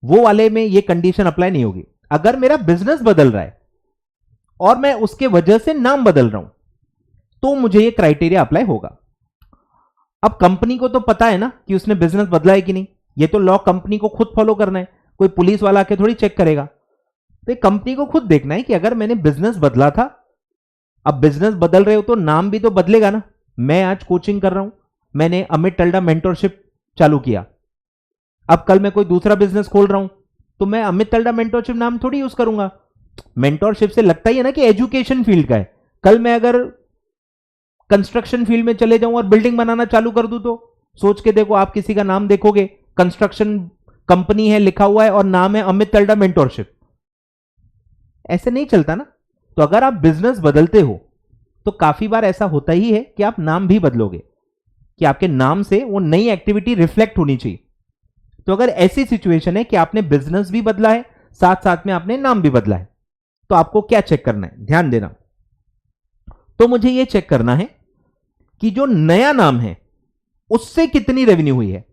वो वाले में ये कंडीशन अप्लाई नहीं होगी। अगर मेरा बिजनेस बदल रहा है और मैं उसके वजह से नाम बदल रहा हूं तो मुझे ये क्राइटेरिया अप्लाई होगा। अब कंपनी को तो पता है ना कि उसने बिजनेस बदला है कि नहीं, ये तो लॉ कंपनी को खुद फॉलो करना है, कोई पुलिस वाला आके थोड़ी चेक करेगा। तो कंपनी को खुद देखना है कि अगर मैंने बिजनेस बदला था, अब बिजनेस बदल रहे हो तो नाम भी तो बदलेगा ना। मैं आज कोचिंग कर रहा हूं, मैंने अमित टल्डा मेंटरशिप चालू किया, अब कल मैं कोई दूसरा बिजनेस खोल रहा हूं तो मैं अमित टल्डा मेंटरशिप नाम थोड़ी यूज करूंगा। मेंटरशिप से लगता ही है ना कि एजुकेशन फील्ड का है। कल मैं अगर कंस्ट्रक्शन फील्ड में चले जाऊं और बिल्डिंग बनाना चालू कर दूं तो सोच के देखो, आप किसी का नाम देखोगे, कंस्ट्रक्शन कंपनी है लिखा हुआ है और नाम है अमित टल्डा मेंटरशिप, ऐसे नहीं चलता ना। तो अगर आप बिजनेस बदलते हो तो काफी बार ऐसा होता ही है कि आप नाम भी बदलोगे, कि आपके नाम से वो नई एक्टिविटी रिफ्लेक्ट होनी चाहिए। तो अगर ऐसी सिचुएशन है कि आपने बिजनेस भी बदला है, साथ साथ में आपने नाम भी बदला है, तो आपको क्या चेक करना है, ध्यान देना। तो मुझे यह चेक करना है कि जो नया नाम है उससे कितनी रेवेन्यू हुई है,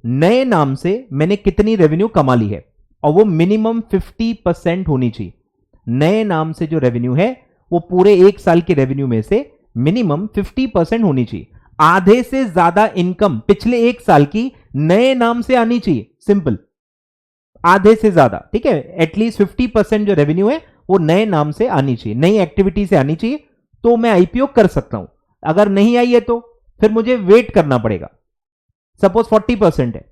नए नाम से मैंने कितनी रेवेन्यू कमा ली है, और वो मिनिमम 50% होनी चाहिए। नए नाम से जो रेवेन्यू है वो पूरे 1 साल की रेवेन्यू में से मिनिमम 50% होनी चाहिए। आधे से ज्यादा इनकम पिछले 1 साल की नए नाम से आनी चाहिए, सिंपल, आधे से ज्यादा, ठीक है। एटलीस्ट 50% जो रेवेन्यू है वो नए नाम से आनी चाहिए, नई एक्टिविटी से आनी चाहिए, तो मैं आईपीओ कर सकता हूं। अगर नहीं आई है तो फिर मुझे वेट करना पड़ेगा। सपोज 40% है,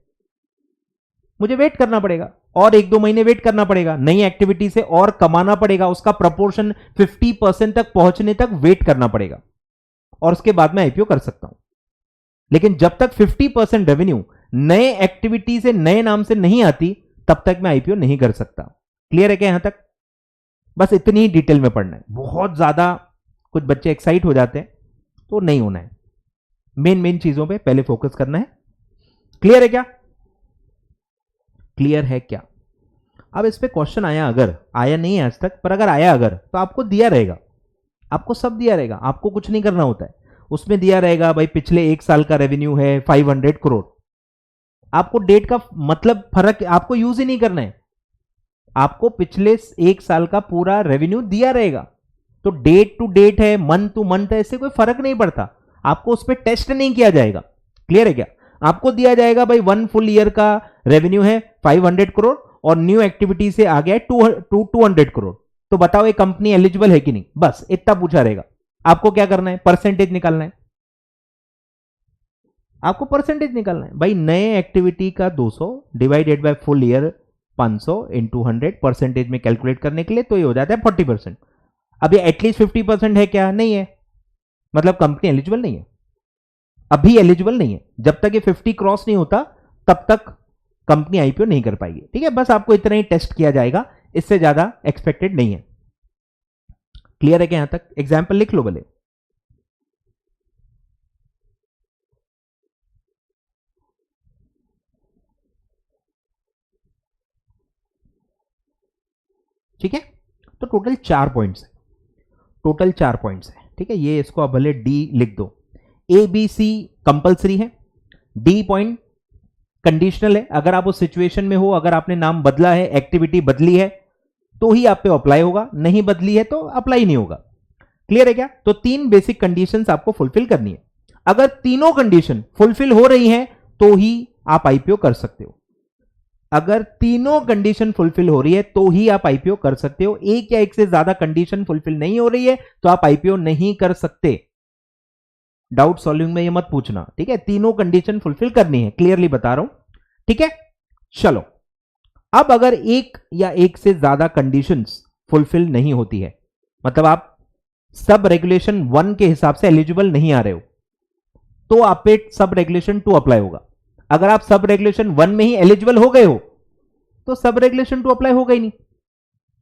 मुझे वेट करना पड़ेगा और 1-2 महीने वेट करना पड़ेगा, नई एक्टिविटी से और कमाना पड़ेगा, उसका प्रपोर्शन 50% तक पहुंचने तक वेट करना पड़ेगा, और उसके बाद मैं आईपीओ कर सकता हूं। लेकिन जब तक 50% रेवेन्यू नए एक्टिविटी से नए नाम से नहीं आती तब तक मैं आईपीओ नहीं कर सकता। क्लियर है क्या यहां तक? बस इतनी ही डिटेल में पढ़ना है, बहुत ज्यादा कुछ बच्चे एक्साइट हो जाते हैं तो नहीं होना है, मेन चीजों पे पहले फोकस करना है। क्लियर है क्या? क्लियर है क्या? अब इस पे क्वेश्चन आया, अगर आया नहीं है आज तक, पर अगर आया अगर, तो आपको दिया रहेगा, आपको सब दिया रहेगा, आपको कुछ नहीं करना होता है। उसमें दिया रहेगा भाई पिछले 1 साल का रेवेन्यू है 500 करोड़, आपको डेट का मतलब फर्क आपको यूज ही नहीं करना है, आपको पिछले 1 साल का पूरा रेवेन्यू दिया रहेगा। तो डेट टू डेट है, मंथ टू मंथ है, इससे कोई फर्क नहीं पड़ता, आपको उस पर टेस्ट नहीं किया जाएगा। क्लियर है क्या? आपको दिया जाएगा भाई 1 फुल ईयर का रेवेन्यू है 500 करोड़ और न्यू एक्टिविटी से आ गया 200 करोड़, तो बताओ ये कंपनी एलिजिबल है कि नहीं, बस इतना पूछा रहेगा। आपको क्या करना है, परसेंटेज निकालना है, आपको परसेंटेज निकालना है भाई। नए एक्टिविटी का 200 divided by full year 500 into 100 percentage में कैलकुलेट करने के लिए तो ये हो जाता है 40%। अब ये एटलीस्ट 50% है क्या? नहीं है, मतलब कंपनी एलिजिबल नहीं है, अभी एलिजिबल नहीं है। जब तक ये 50 क्रॉस नहीं होता तब तक कंपनी आईपीओ नहीं कर पाएगी, ठीक है। बस आपको इतना ही टेस्ट किया जाएगा, इससे ज्यादा एक्सपेक्टेड नहीं है। क्लियर है क्या यहां तक? एग्जाम्पल लिख लो भले। ठीक है, तो टोटल 4 पॉइंट्स है, टोटल 4 पॉइंट्स है, ठीक है। ये इसको आप भले डी लिख दो, ए बी सी कंपल्सरी है, डी पॉइंट कंडीशनल है, अगर आप उस सिचुएशन में हो, अगर आपने नाम बदला है, एक्टिविटी बदली है तो ही आप पे अप्लाई होगा, नहीं बदली है तो अप्लाई नहीं होगा। क्लियर है क्या? तो 3 बेसिक कंडीशंस आपको फुलफिल करनी है, अगर तीनों कंडीशन फुलफिल हो रही हैं तो ही आप आईपीओ कर सकते हो, अगर तीनों कंडीशन फुलफिल हो रही है तो ही आप आईपीओ कर सकते हो। एक या एक से ज्यादा कंडीशन फुलफिल नहीं हो रही है तो आप आईपीओ नहीं कर सकते। डाउट सॉल्विंग में ये मत पूछना, ठीक है। तीनों कंडीशन फुलफिल करनी है, क्लियरली बता रहा हूं, ठीक है। चलो, अब अगर एक या एक से ज्यादा कंडीशंस फुलफिल नहीं होती है, मतलब आप सब रेगुलेशन 1 के हिसाब से एलिजिबल नहीं आ रहे हो तो आप पे सब रेगुलेशन 2 अप्लाई होगा। अगर आप सब रेगुलेशन 1 में ही एलिजिबल हो गए हो तो सब रेगुलेशन 2 अप्लाई होगा ही नहीं।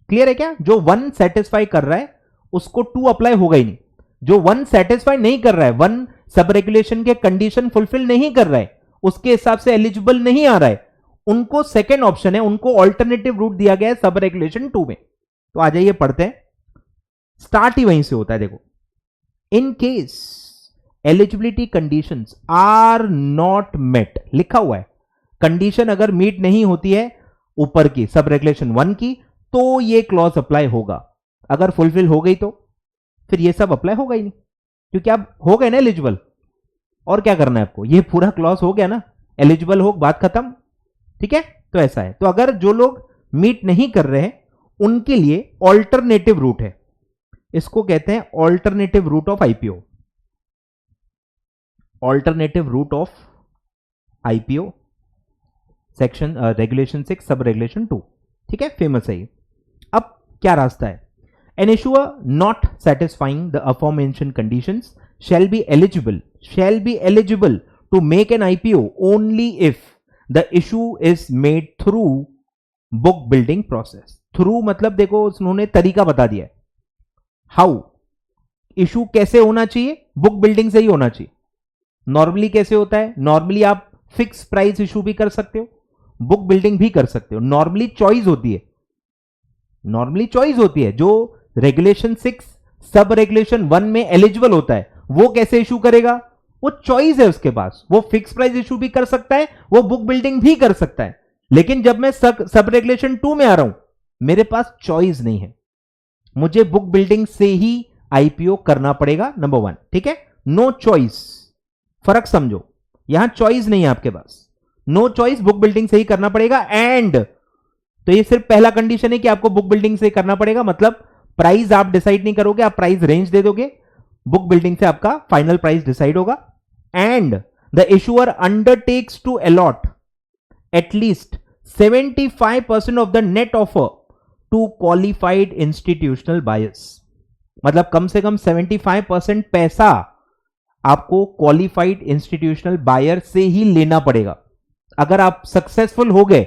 क्लियर है क्या? जो 1 सेटिस्फाई कर रहा है उसको 2 अप्लाई होगा ही नहीं। जो 1 सेटिस्फाई नहीं कर रहा है, 1 सब रेगुलेशन के कंडीशन फुलफिल नहीं कर रहा है, उसके हिसाब से एलिजिबल नहीं आ रहा है, उनको सेकेंड ऑप्शन है, उनको ऑल्टरनेटिव रूट दिया गया है सब रेगुलेशन 2 में। तो आ जाइए पढ़ते हैं। स्टार्ट ही वहीं से होता है। देखो, in case eligibility conditions are not met, लिखा हुआ है कंडीशन अगर मीट नहीं होती है ऊपर की सब रेगुलेशन 1 की तो ये क्लॉज अप्लाई होगा। अगर फुलफिल हो गई तो फिर ये सब अप्लाई होगा ही नहीं, क्योंकि आप हो गए ना एलिजिबल। और क्या करना है आपको? ये पूरा क्लॉज हो गया ना, एलिजिबल हो, बात खत्म। ठीक है, तो ऐसा है। तो अगर जो लोग मीट नहीं कर रहे हैं उनके लिए ऑल्टरनेटिव रूट है, इसको कहते हैं alternative root of IPO. Alternative root of IPO section regulation 6 sub regulation 2। ठीक है, फेमस है ये। अब क्या रास्ता है? An issuer not satisfying the aforementioned conditions shall be eligible to make an IPO only if the issue is made through book building process। Through मतलब देखो उन्होंने तरीका बता दिया है, हाउ इशू कैसे होना चाहिए, बुक बिल्डिंग से ही होना चाहिए। नॉर्मली कैसे होता है? नॉर्मली आप फिक्स प्राइस इशू भी कर सकते हो, बुक बिल्डिंग भी कर सकते हो। नॉर्मली चॉइस होती है, नॉर्मली चॉइस होती है। जो रेगुलेशन 6 सब रेगुलेशन 1 में एलिजिबल होता है वो कैसे इशू करेगा? वो चॉइस है उसके पास, वो फिक्स प्राइस इशू भी कर सकता है, वो बुक बिल्डिंग भी कर सकता है। लेकिन जब मैं सब रेगुलेशन 2 में आ रहा हूं, मेरे पास चॉइस नहीं है, मुझे बुक बिल्डिंग से ही आईपीओ करना पड़ेगा। नंबर 1, ठीक है, नो चॉइस। फर्क समझो, यहां चॉइस नहीं है आपके पास, नो चॉइस, बुक बिल्डिंग से ही करना पड़ेगा। एंड तो ये सिर्फ पहला कंडीशन है कि आपको बुक बिल्डिंग से करना पड़ेगा, मतलब प्राइस आप डिसाइड नहीं करोगे, आप प्राइस रेंज दे दोगे, बुक बिल्डिंग से आपका फाइनल प्राइस डिसाइड होगा। And the issuer undertakes to allot at least 75% of the net offer to qualified institutional buyers. मतलब कम से कम 75% पैसा आपको क्वालिफाइड इंस्टीट्यूशनल बायर से ही लेना पड़ेगा। अगर आप सक्सेसफुल हो गए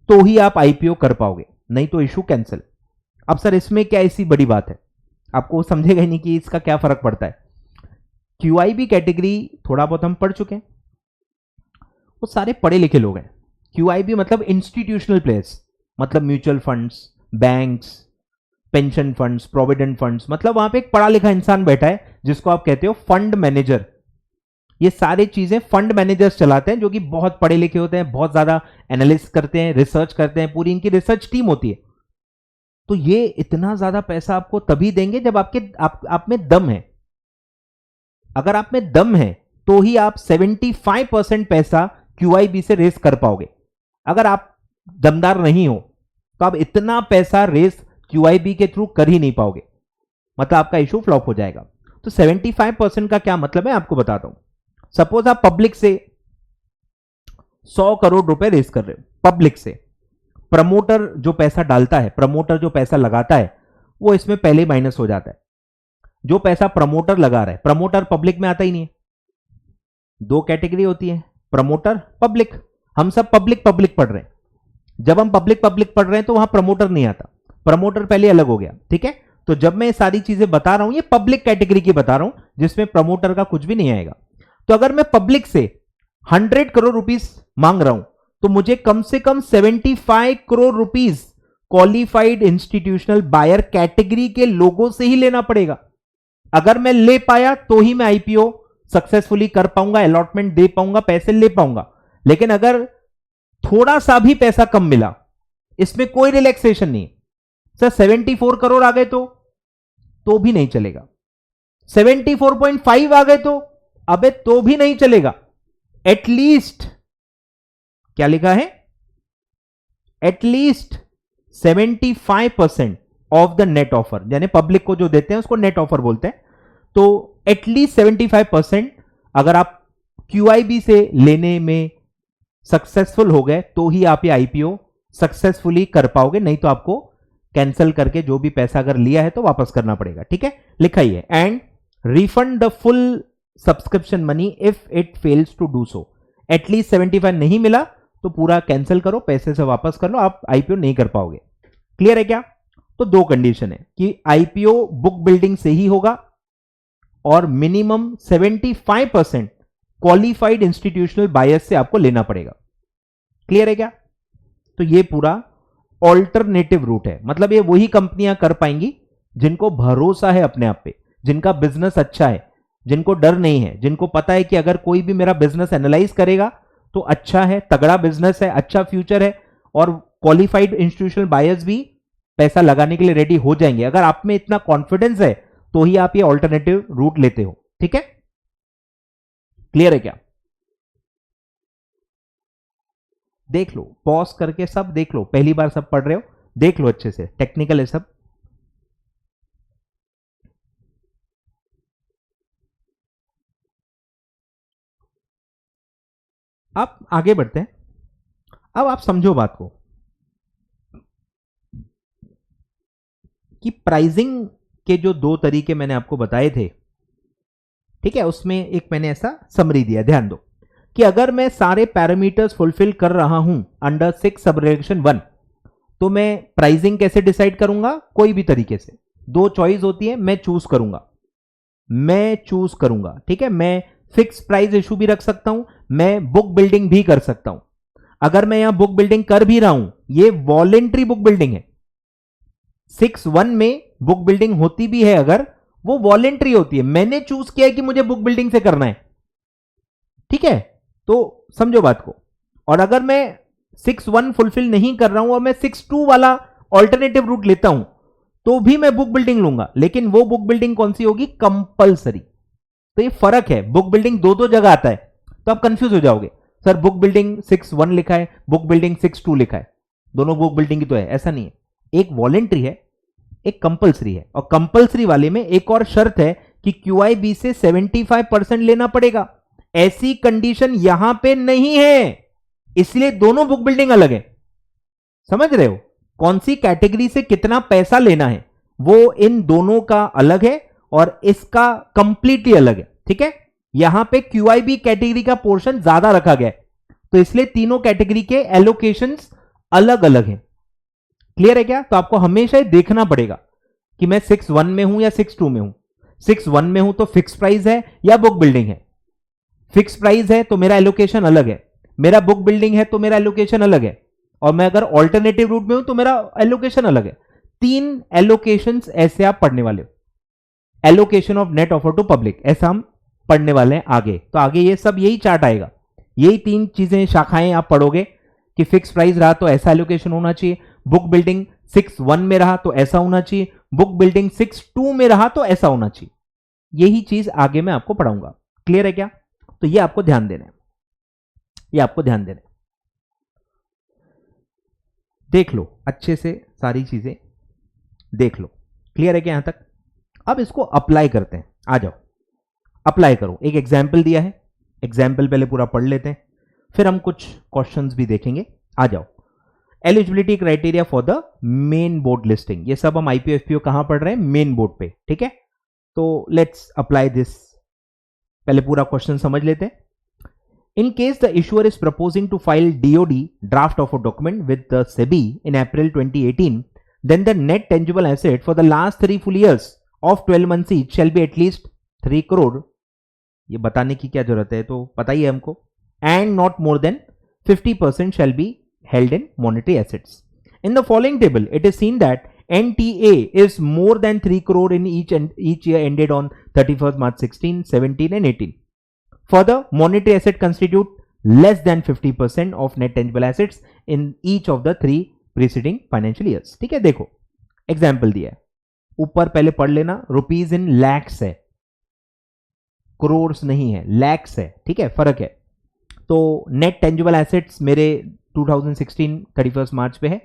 तो ही आप आईपीओ कर पाओगे, नहीं तो इशू कैंसिल। अब सर इसमें क्या ऐसी बड़ी बात है? आपको समझेगा ही नहीं कि इसका क्या फर्क पड़ता है। क्यूआईबी कैटेगरी थोड़ा बहुत हम पढ़ चुके हैं, वो सारे पढ़े लिखे लोग हैं। क्यूआईबी मतलब इंस्टीट्यूशनल प्लेयर्स, मतलब mutual funds, banks, pension funds, provident funds, मतलब वहां पे एक पढ़ा लिखा इंसान बैठा है जिसको आप कहते हो फंड मैनेजर। ये सारी चीजें फंड मैनेजर्स चलाते हैं, जो कि बहुत पढ़े लिखे होते हैं, बहुत ज्यादा एनालिसिस करते हैं, रिसर्च करते हैं, पूरी इनकी रिसर्च टीम होती है। तो ये इतना ज्यादा पैसा आपको तभी देंगे जब आप में दम है। अगर आप में दम है तो ही आप 75% पैसा क्यूआईबी से रेस कर पाओगे। अगर आप दमदार नहीं हो तो आप इतना पैसा रेस क्यूआईबी के थ्रू कर ही नहीं पाओगे, मतलब आपका इशू फ्लॉप हो जाएगा। तो 75% का क्या मतलब है आपको बताता हूं। सपोज आप पब्लिक से 100 करोड़ रुपए रेस कर रहे हो, पब्लिक से। प्रमोटर जो पैसा डालता है, प्रमोटर जो पैसा लगाता है, वो इसमें पहले माइनस हो जाता है। जो पैसा प्रमोटर लगा रहा है, प्रमोटर पब्लिक में आता ही नहीं है। 2 कैटेगरी होती है, प्रमोटर, पब्लिक। हम सब पब्लिक पढ़ रहे हैं। जब हम पब्लिक पढ़ रहे हैं तो वहां प्रमोटर नहीं आता, प्रमोटर पहले अलग हो गया। ठीक है, तो जब मैं सारी चीजें बता रहा हूं, ये पब्लिक कैटेगरी की बता रहा हूं जिसमें प्रमोटर का कुछ भी नहीं आएगा। तो अगर मैं पब्लिक से 100 करोड़ रुपीस मांग रहा हूं तो मुझे कम से कम 75 crore rupees qualified institutional buyer category के लोगों से ही लेना पड़ेगा। अगर मैं ले पाया तो ही मैं आईपीओ सक्सेसफुली कर पाऊंगा, अलॉटमेंट दे पाऊंगा, पैसे ले पाऊंगा। लेकिन अगर थोड़ा सा भी पैसा कम मिला, इसमें कोई रिलैक्सेशन नहीं। सर 74 करोड़ आ गए तो भी नहीं चलेगा। 74.5 आ गए तो अबे तो भी नहीं चलेगा। एटलीस्ट क्या लिखा है? At least 75% of the net offer, यानी पब्लिक को जो देते हैं उसको नेट ऑफर बोलते हैं। तो एटलीस्ट 75% अगर आप क्यूआईबी से लेने में सक्सेसफुल हो गए तो ही आप ये आईपीओ सक्सेसफुली कर पाओगे, नहीं तो आपको कैंसिल करके जो भी पैसा अगर लिया है तो वापस करना पड़ेगा, ठीक है, लिखा ही है। And refund the full subscription money if it fails to do so. At least 75 नहीं मिला तो पूरा कैंसिल करो, पैसे से वापस कर लो, आप आईपीओ नहीं कर पाओगे। क्लियर है क्या? तो दो कंडीशन है कि आईपीओ बुक बिल्डिंग से ही होगा और मिनिमम 75% क्वालिफाइड इंस्टीट्यूशनल बायर्स से आपको लेना पड़ेगा। क्लियर है क्या? तो ये पूरा ऑल्टरनेटिव रूट है, मतलब ये वही कंपनियां कर पाएंगी जिनको भरोसा है अपने आप पे, जिनका बिजनेस अच्छा है, जिनको डर नहीं है, जिनको पता है कि अगर कोई भी मेरा बिजनेस एनालाइज करेगा तो अच्छा है, तगड़ा बिजनेस है, अच्छा फ्यूचर है और क्वालिफाइड इंस्टीट्यूशनल बायर्स भी पैसा लगाने के लिए रेडी हो जाएंगे। अगर आप में इतना कॉन्फिडेंस है तो ही आप ये ऑल्टरनेटिव रूट लेते हो, ठीक है? क्लियर है क्या? देख लो, पॉज करके सब देख लो, पहली बार सब पढ़ रहे हो, देख लो अच्छे से, टेक्निकल है सब। अब आगे बढ़ते हैं। अब आप समझो बात को कि प्राइसिंग के जो दो तरीके मैंने आपको बताए थे, ठीक है, उसमें एक मैंने ऐसा समरी दिया, ध्यान दो कि अगर मैं सारे पैरामीटर्स फुलफिल कर रहा हूं अंडर 6 सब रिलेक्शन 1 तो मैं प्राइसिंग कैसे डिसाइड करूंगा? कोई भी तरीके से, दो चॉइस होती है, मैं चूज करूंगा, ठीक है। मैं फिक्स प्राइस इशू भी रख सकता हूं, मैं बुक बिल्डिंग भी कर सकता हूं। अगर मैं यहां बुक बिल्डिंग कर भी रहा हूं, ये वॉलेंट्री बुक बिल्डिंग है। 6(1) में बुक बिल्डिंग होती भी है अगर, वो वॉलेंट्री होती है, मैंने चूज किया है कि मुझे बुक बिल्डिंग से करना है, ठीक है। तो समझो बात को। और अगर मैं 6(1) फुलफिल नहीं कर रहा हूं और मैं 6(2) वाला ऑल्टरनेटिव रूट लेता हूं तो भी मैं बुक बिल्डिंग लूंगा, लेकिन वो बुक बिल्डिंग कौन सी होगी? कंपलसरी। तो ये फर्क है, बुक बिल्डिंग दो जगह आता है तो आप कंफ्यूज हो जाओगे, सर बुक बिल्डिंग 6(1) लिखा है, बुक बिल्डिंग 6(2) लिखा है, दोनों बुक बिल्डिंग की तो है, ऐसा नहीं है। एक वॉलेंट्री है, एक कंपलसरी है, और कंपलसरी वाले में एक और शर्त है कि क्यूआईबी से 75% लेना पड़ेगा। ऐसी कंडीशन यहां पे नहीं है, इसलिए दोनों बुक बिल्डिंग अलग है। समझ रहे हो? कौन सी कैटेगरी से कितना पैसा लेना है वो इन दोनों का अलग है और इसका कंप्लीटली अलग है, ठीक है। यहां पे क्यूआईबी कैटेगरी का पोर्शन ज्यादा रखा गया है, तो इसलिए तीनों कैटेगरी के एलोकेशंस अलग अलग हैं। क्लियर है क्या? तो आपको हमेशा देखना पड़ेगा कि मैं 6(1) में हूं या 6(2) में हूं। 6(1) में हूं तो फिक्स प्राइस है या बुक बिल्डिंग है। फिक्स प्राइस है तो मेरा एलोकेशन अलग है, मेरा बुक बिल्डिंग है तो मेरा एलोकेशन अलग है, और मैं अगर ऑल्टरनेटिव रूट में हूं तो मेरा एलोकेशन अलग है। 3 एलोकेशंस ऐसे आप पढ़ने वाले हो। Allocation of net offer to public, ऐसा हम पढ़ने वाले हैं आगे। तो आगे ये सब यही चार्ट आएगा, यही 3 चीजें शाखाएं आप पढ़ोगे कि फिक्स प्राइस रहा तो ऐसा एलोकेशन होना चाहिए, बुक बिल्डिंग 6(1) में रहा तो ऐसा होना चाहिए, बुक बिल्डिंग 6(2) में रहा तो ऐसा होना चाहिए। यही चीज आगे मैं आपको पढ़ाऊंगा। क्लियर है क्या? तो ये आपको ध्यान देना है, ये आपको ध्यान देना है। देख लो अच्छे से, सारी चीजें देख लो। क्लियर है क्या यहां तक? अब इसको अप्लाई करते हैं, आ जाओ अप्लाई करो। एक एग्जाम्पल दिया है, एग्जाम्पल पहले पूरा पढ़ लेते हैं, फिर हम कुछ क्वेश्चंस भी देखेंगे। आ जाओ। Eligibility criteria for the main board listing, ये सब हम आईपीओ एफपीओ कहां पढ़ रहे हैं? मेन बोर्ड पे, ठीक है। तो लेट्स अप्लाई दिस, पहले पूरा क्वेश्चन समझ लेते हैं। In case the issuer is proposing to file DOD, draft of a document, with the SEBI in April 2018, then the net tangible asset for the last 3 full years of 12 months each shall be at least 3 crore. ये बताने की क्या जरूरत है, तो पता ही है हमको। And not more than 50% shall be held in monetary assets. In the following table, it is seen that NTA is more than 3 crore in each year ended on 31st March 16, 17 and 18. Further, monetary asset constitute less than 50% of net tangible assets in each of the 3 preceding financial years. ठीक है, देखो example दिया है, ऊपर पहले पढ़ लेना। Rupees in lakhs है, करोड़ नहीं है, लैक्स है, ठीक है, फर्क है। तो नेट टेंजिबल एसेट्स मेरे 2016 31 मार्च पे है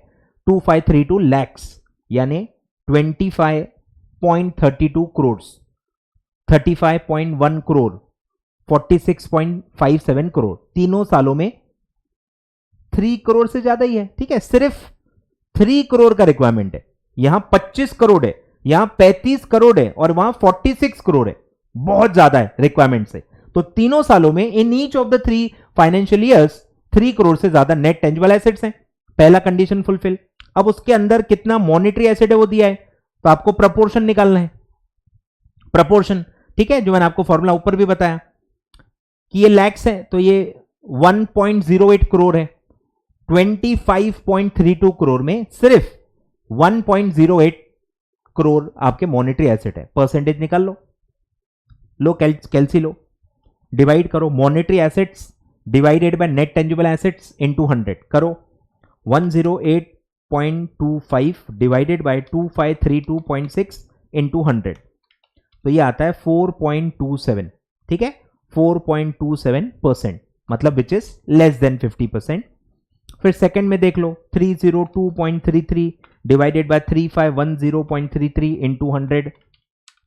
2532 लैक्स, यानी 25.32 करोड़, 35.1 करोड़, 46.57 करोड़, तीनों सालों में 3 करोड़ से ज्यादा ही है, ठीक है। सिर्फ 3 करोड़ का रिक्वायरमेंट है, यहां 25 करोड़ है, यहां 35 करोड़ है और वहां 46 करोड़ है, बहुत ज्यादा है रिक्वायरमेंट से। तो तीनों सालों में इन each of the 3 financial years 3 crore से ज्यादा नेट टेंजिबल एसेट्स हैं। पहला कंडीशन फुलफिल। अब उसके अंदर कितना मॉनेटरी एसेट है वो दिया है, तो आपको प्रपोर्शन निकालना है। प्रपोर्शन, ठीक है, जो मैंने आपको फॉर्मूला ऊपर भी बताया कि ये लैक्स है, तो ये 1.08 करोड़ है। 25.32 करोड़ में सिर्फ 1.08 करोड़ आपके मॉनेटरी एसेट है। परसेंटेज निकाल लो कैलसी लो, डिवाइड करो monetary assets divided by net tangible assets into 100 करो। 108.25 डिवाइडेड बाय 2532.6 इनटू 100, तो ये आता है 4.27, ठीक है, 4.27%, मतलब विच इज लेस देन 50%। फिर सेकंड में देख लो 302.33 डिवाइडेड बाय 3510.33 इनटू 100,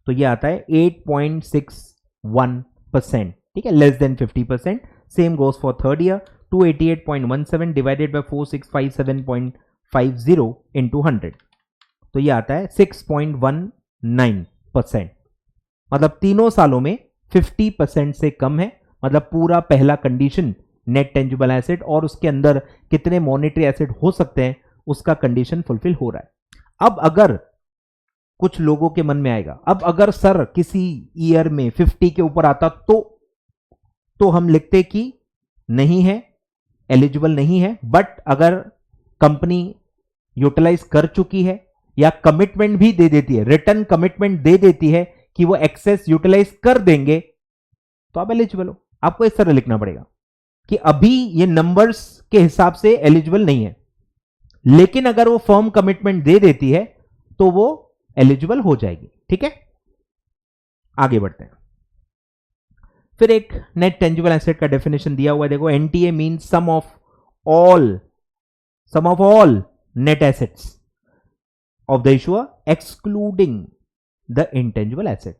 तो ये आता है 8.61%, ठीक है, less than 50%। Same goes for third year 288.17 divided by 4657.50 into 100, तो ये आता है 6.19%, मतलब तीनों सालों में 50% से कम है। मतलब पूरा पहला कंडीशन नेट टेंजिबल एसेट और उसके अंदर कितने मॉनेटरी एसेट हो सकते हैं उसका कंडीशन फुलफिल हो रहा है। अब अगर कुछ लोगों के मन में आएगा, अब अगर सर किसी ईयर में 50 के ऊपर आता तो हम लिखते कि नहीं है, एलिजिबल नहीं है। बट अगर कंपनी यूटिलाइज कर चुकी है या कमिटमेंट भी दे देती है, रिटर्न कमिटमेंट दे देती है कि वो एक्सेस यूटिलाइज कर देंगे, तो आप एलिजिबल हो। आपको इस तरह लिखना पड़ेगा कि अभी ये नंबर्स के हिसाब से एलिजिबल नहीं है, लेकिन अगर वो फर्म कमिटमेंट दे देती है तो वो एलिजिबल हो जाएगी, ठीक है। आगे बढ़ते हैं। फिर एक नेट टेंजिबल एसेट का डेफिनेशन दिया हुआ है, देखो, NTA means sum of all net assets of the issuer excluding the intangible asset.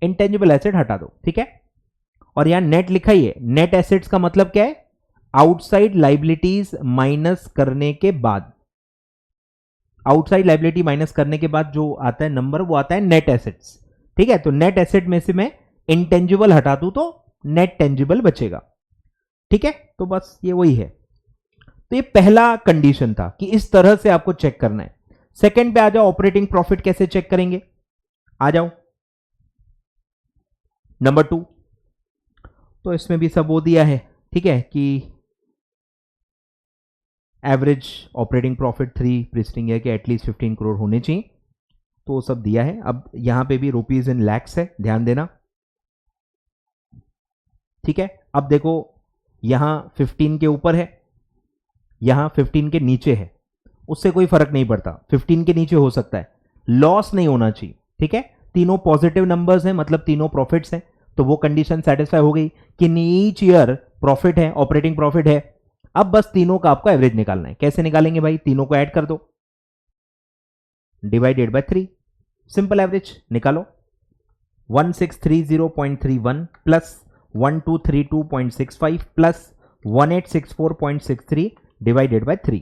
Intangible asset हटा दो, ठीक है। और यहां नेट लिखा ही है। नेट एसेट्स का मतलब क्या है? आउटसाइड लाइबिलिटीज माइनस करने के बाद, आउटसाइड लाइबिलिटी माइनस करने के बाद जो आता है नंबर, वो आता है नेट एसेट्स, ठीक है। तो नेट एसेट में से मैं इंटेंजिबल हटा दूं तो नेट टेंजिबल बचेगा, ठीक है। तो बस ये वही है। तो ये पहला कंडीशन था कि इस तरह से आपको चेक करना है। सेकंड पे आ जाओ, ऑपरेटिंग प्रॉफिट कैसे चेक करेंगे, आ जाओ। नंबर 2, तो इसमें भी सब वो दिया है, ठीक है, कि एवरेज ऑपरेटिंग प्रॉफिट 3 प्रीस्टिंग ईयर के एटलीस्ट 15 करोड़ होने चाहिए, तो वो सब दिया है। अब यहां पे भी रुपीज इन लैक्स है, ध्यान देना, ठीक है। अब देखो, यहां 15 के ऊपर है, यहां 15 के नीचे है, उससे कोई फर्क नहीं पड़ता, 15 के नीचे हो सकता है, लॉस नहीं होना चाहिए, ठीक है। तीनों पॉजिटिव नंबर्स हैं, मतलब तीनों प्रॉफिट्स हैं, तो वो कंडीशन सेटिस्फाई हो गई कि ईच ईयर प्रॉफिट है, ऑपरेटिंग प्रॉफिट है। अब बस तीनों का आपको एवरेज निकालना है। कैसे निकालेंगे भाई? तीनों को ऐड कर दो, डिवाइडेड बाय 3, सिंपल एवरेज निकालो। 1630.31 प्लस 1232.65 प्लस 1864.63 डिवाइडेड बाय 3,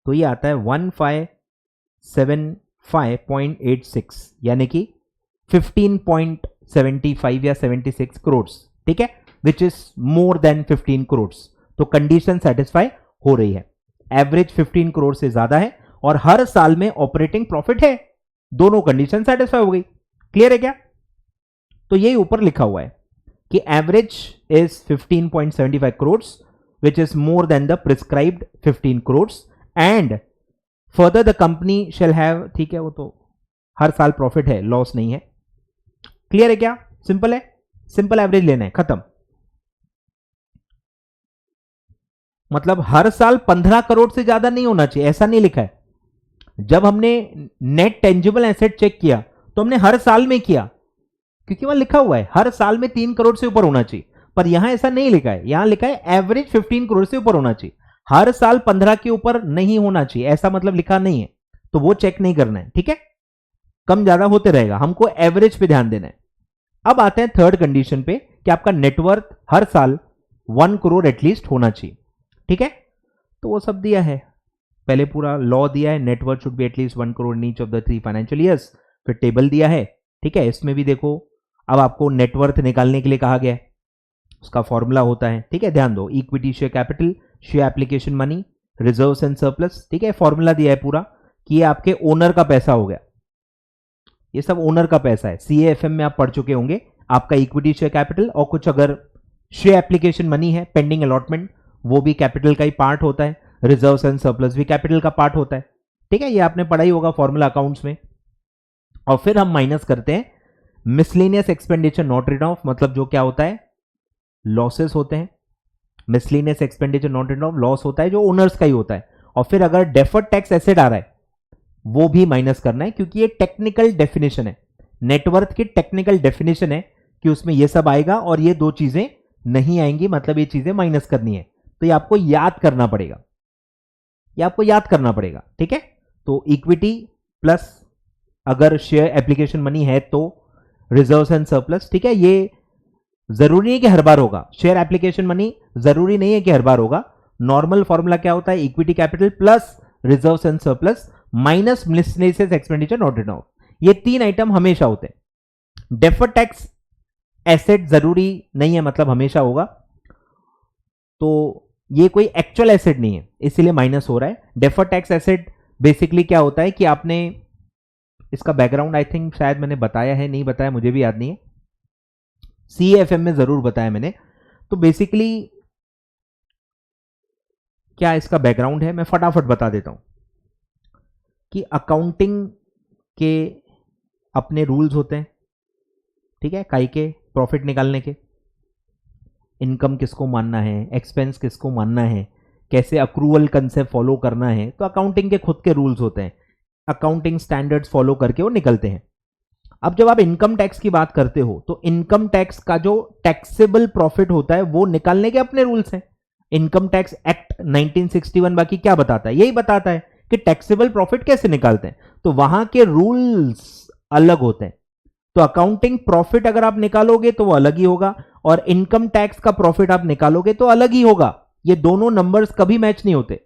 तो ये आता है 1575.86, यानी कि 15.75 या 76 करोड़, ठीक है, which is more than 15 crore. तो कंडीशन सेटिस्फाई हो रही है, एवरेज 15 करोड़ से ज्यादा है और हर साल में ऑपरेटिंग प्रॉफिट है, दोनों कंडीशन सेटिस्फाई हो गई। क्लियर है क्या? तो यही ऊपर लिखा हुआ है कि average is 15.75 crore which is more than the prescribed 15 crore and further the company shall have, ठीक है, वो तो हर साल प्रॉफिट है, लॉस नहीं है। क्लियर है क्या? सिंपल है, सिंपल एवरेज लेना है, खत्म। मतलब हर साल 15 करोड़ से ज्यादा नहीं होना चाहिए, ऐसा नहीं लिखा है। जब हमने नेट टेंजिबल एसेट चेक किया तो हमने हर साल में किया, क्योंकि वहां लिखा हुआ है हर साल में 3 करोड़ से ऊपर होना चाहिए, पर यहां ऐसा नहीं लिखा है। यहां लिखा है एवरेज 15 करोड़ से ऊपर होना चाहिए, हर साल 15 के ऊपर नहीं होना चाहिए, ऐसा मतलब लिखा नहीं है, तो वो चेक नहीं करना है, ठीक है। कम ज्यादा होते रहेगा, हमको एवरेज पे ध्यान देना है। अब आते हैं थर्ड कंडीशन पे कि आपका नेटवर्थ हर साल 1 करोड़ एटलीस्ट होना चाहिए, ठीक है। तो वो सब दिया है, पहले पूरा लॉ दिया है, net worth should be at least 1 crore in each of the 3 financial years, फिर टेबल दिया है, ठीक है। इसमें भी देखो अब आपको नेटवर्थ निकालने के लिए कहा गया है, उसका फॉर्मूला होता है, ठीक है, ध्यान दो, equity share capital, share application money, reserves and surplus, ठीक है, फॉर्मूला दिया है पूरा कि ये आपके ओनर का पैसा हो गया, ये सब ओनर का पैसा है। CAFM में आप पढ़ चुके होंगे, आपका इक्विटी शेयर कैपिटल और कुछ अगर शेयर एप्लीकेशन मनी है, पेंडिंग अलॉटमेंट, वो भी कैपिटल का ही पार्ट होता है, रिजर्व्स एंड सरप्लस भी कैपिटल का पार्ट होता है, ठीक है, ये आपने पढ़ा ही होगा फॉर्मूला अकाउंट्स में। और फिर हम माइनस करते हैं miscellaneous expenditure not written off, मतलब जो क्या होता है, लॉसेस होते हैं। Miscellaneous expenditure not written off loss होता है जो ओनर्स का ही होता है। और फिर अगर डेफर्ड टैक्स एसेट आ रहा है वो भी माइनस करना है, क्योंकि ये टेक्निकल डेफिनेशन है, नेटवर्थ की टेक्निकल डेफिनेशन है कि उसमें ये सब आएगा और ये दो चीजें नहीं आएंगी, मतलब ये चीजें माइनस करनी है। तो ये आपको याद करना पड़ेगा, ये आपको याद करना पड़ेगा, ठीक है। तो इक्विटी प्लस अगर शेयर एप्लीकेशन मनी है तो रिजर्व्स एंड सरप्लस, ठीक है, ये जरूरी नहीं कि हर बार होगा, शेयर एप्लीकेशन मनी जरूरी नहीं है कि हर बार होगा। नॉर्मल फॉर्मूला क्या होता है, equity capital plus reserves and surplus minus miscellaneous expenditure not written off, ये 3 आइटम हमेशा होते हैं। डेफर्ड टैक्स एसेट जरूरी नहीं है, मतलब हमेशा होगा, तो ये कोई एक्चुअल एसेट नहीं है इसीलिए माइनस हो रहा है। डेफर्ड टैक्स एसेट बेसिकली क्या होता है कि आपने इसका बैकग्राउंड आई थिंक शायद मैंने बताया है, नहीं बताया मुझे भी याद नहीं है, CAFM में जरूर बताया मैंने। तो बेसिकली क्या इसका बैकग्राउंड है, मैं फटाफट बता देता हूं कि अकाउंटिंग के अपने रूल्स होते हैं, ठीक है, काई के प्रॉफिट निकालने के, इनकम किसको मानना है, एक्सपेंस किसको मानना है, कैसे अक्रूवल कंसेप्ट फॉलो करना है, तो अकाउंटिंग के खुद के रूल्स होते हैं, अकाउंटिंग स्टैंडर्ड्स फॉलो करके वो निकलते हैं। अब जब आप इनकम टैक्स की बात करते हो तो इनकम टैक्स का जो टैक्सेबल प्रॉफिट होता है वो निकालने के अपने रूल्स हैं। इनकम टैक्स एक्ट 1961 बाकी क्या बताता है, यही बताता है कि टैक्सेबल प्रॉफिट कैसे निकालते हैं, तो वहां के रूल्स अलग होते हैं। तो अकाउंटिंग प्रॉफिट अगर आप निकालोगे तो वो अलग ही होगा, और इनकम टैक्स का प्रॉफिट आप निकालोगे तो अलग ही होगा, ये दोनों नंबर्स कभी मैच नहीं होते।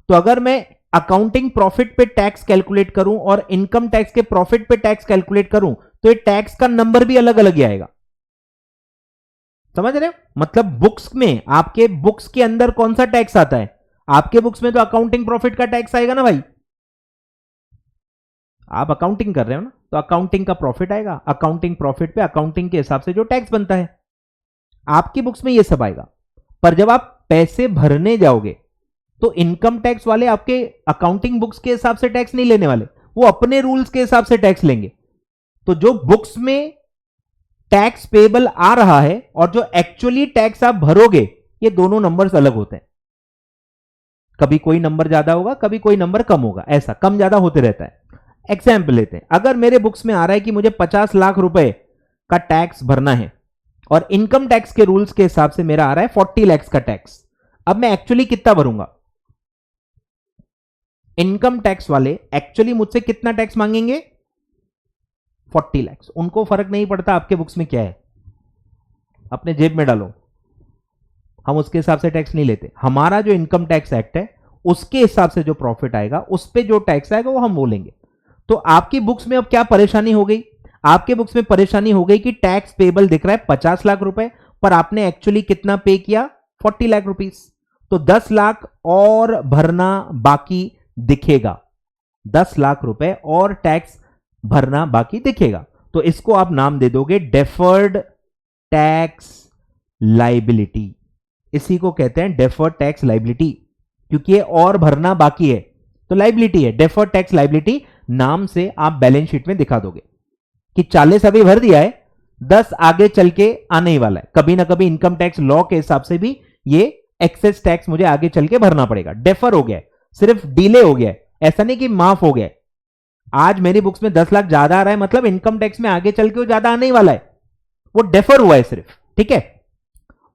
तो अगर मैं अकाउंटिंग प्रॉफिट पे टैक्स कैलकुलेट करूं और इनकम टैक्स के प्रॉफिट पे टैक्स कैलकुलेट करूं तो ये टैक्स का नंबर भी अलग अलग ही आएगा, समझ रहे हो, मतलब बुक्स में, आपके बुक्स के अंदर कौन सा टैक्स आता है, आपके बुक्स में तो अकाउंटिंग प्रॉफिट का टैक्स आएगा ना भाई, आप अकाउंटिंग कर रहे हो ना, तो अकाउंटिंग का प्रॉफिट आएगा, अकाउंटिंग प्रॉफिट पे अकाउंटिंग के हिसाब से जो टैक्स बनता है आपकी बुक्स में ये सब आएगा। पर जब आप पैसे भरने जाओगे तो इनकम टैक्स वाले आपके अकाउंटिंग बुक्स के हिसाब से टैक्स नहीं लेने वाले, वो अपने रूल्स के हिसाब से टैक्स लेंगे। तो जो बुक्स में टैक्स पेबल आ रहा है और जो एक्चुअली टैक्स आप भरोगे, ये दोनों नंबर्स अलग होते हैं, कभी कोई नंबर ज्यादा होगा, कभी कोई नंबर कम होगा, ऐसा कम ज्यादा होते रहता है। एग्जाम्पल लेते हैं, अगर मेरे बुक्स में आ रहा है कि मुझे 50 लाख रुपए का टैक्स भरना है और इनकम टैक्स के रूल्स के हिसाब से मेरा आ रहा है 40 लाख का टैक्स, अब मैं एक्चुअली कितना भरूंगा, इनकम टैक्स वाले एक्चुअली मुझसे कितना टैक्स मांगेंगे, 40 लाख, उनको फर्क नहीं पड़ता आपके बुक्स में क्या है, अपने जेब में डालो, हम उसके हिसाब से टैक्स नहीं लेते। हमारा जो इनकम टैक्स एक्ट है उसके हिसाब से जो प्रॉफिट आएगा उस पे जो टैक्स आएगा वो हम बोलेंगे। तो आपकी बुक्स में अब क्या परेशानी हो गई, आपके बुक्स में परेशानी हो गई कि टैक्स पेबल दिख रहा है 50 लाख रुपए, पर आपने एक्चुअली कितना पे किया, 40 लाख रुपीस, तो 10 लाख और भरना बाकी दिखेगा, 10 लाख रुपए और टैक्स भरना बाकी दिखेगा। तो इसको आप नाम दे दोगे डेफर्ड टैक्स लाइबिलिटी, इसी को कहते हैं डेफर्ड टैक्स लाइबिलिटी, क्योंकि ये और भरना बाकी है तो लाइबिलिटी है, डेफर्ड टैक्स लाइबिलिटी नाम से आप बैलेंस शीट में दिखा दोगे कि 40 अभी भर दिया है, 10 आगे चल के आने ही वाला है, कभी ना कभी इनकम टैक्स लॉ के हिसाब से भी ये एक्सेस टैक्स मुझे आगे चल के भरना पड़ेगा, डेफर हो गया, सिर्फ डिले हो गया, ऐसा नहीं कि माफ हो गया। आज मेरी बुक्स में 10 लाख ज्यादा आ रहा है, मतलब इनकम टैक्स में आगे चल के वो ज्यादा आने ही वाला है, वो डेफर हुआ है सिर्फ, ठीक है।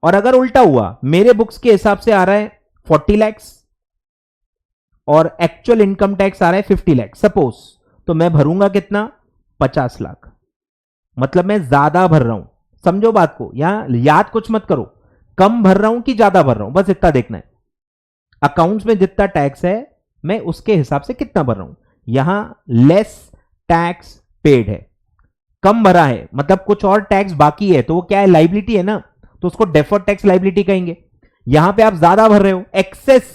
और अगर उल्टा हुआ, मेरे बुक्स के हिसाब से आ रहा है 40 लाख और एक्चुअल इनकम टैक्स आ रहा है 50 लाख सपोज, तो मैं भरूंगा कितना, 50 लाख, मतलब मैं ज्यादा भर रहा हूं, समझो बात को, यहां याद कुछ मत करो, कम भर रहा हूं कि ज्यादा भर रहा हूं, बस इतना देखना है। अकाउंट्स में जितना टैक्स है मैं उसके हिसाब से कितना भर रहा हूं। यहां लेस टैक्स पेड है, कम भरा है, मतलब कुछ और टैक्स बाकी है, तो वो क्या है, लाइबिलिटी है ना, तो उसको डेफर्ड टैक्स लाइबिलिटी कहेंगे। यहां पे आप ज्यादा भर रहे हो, excess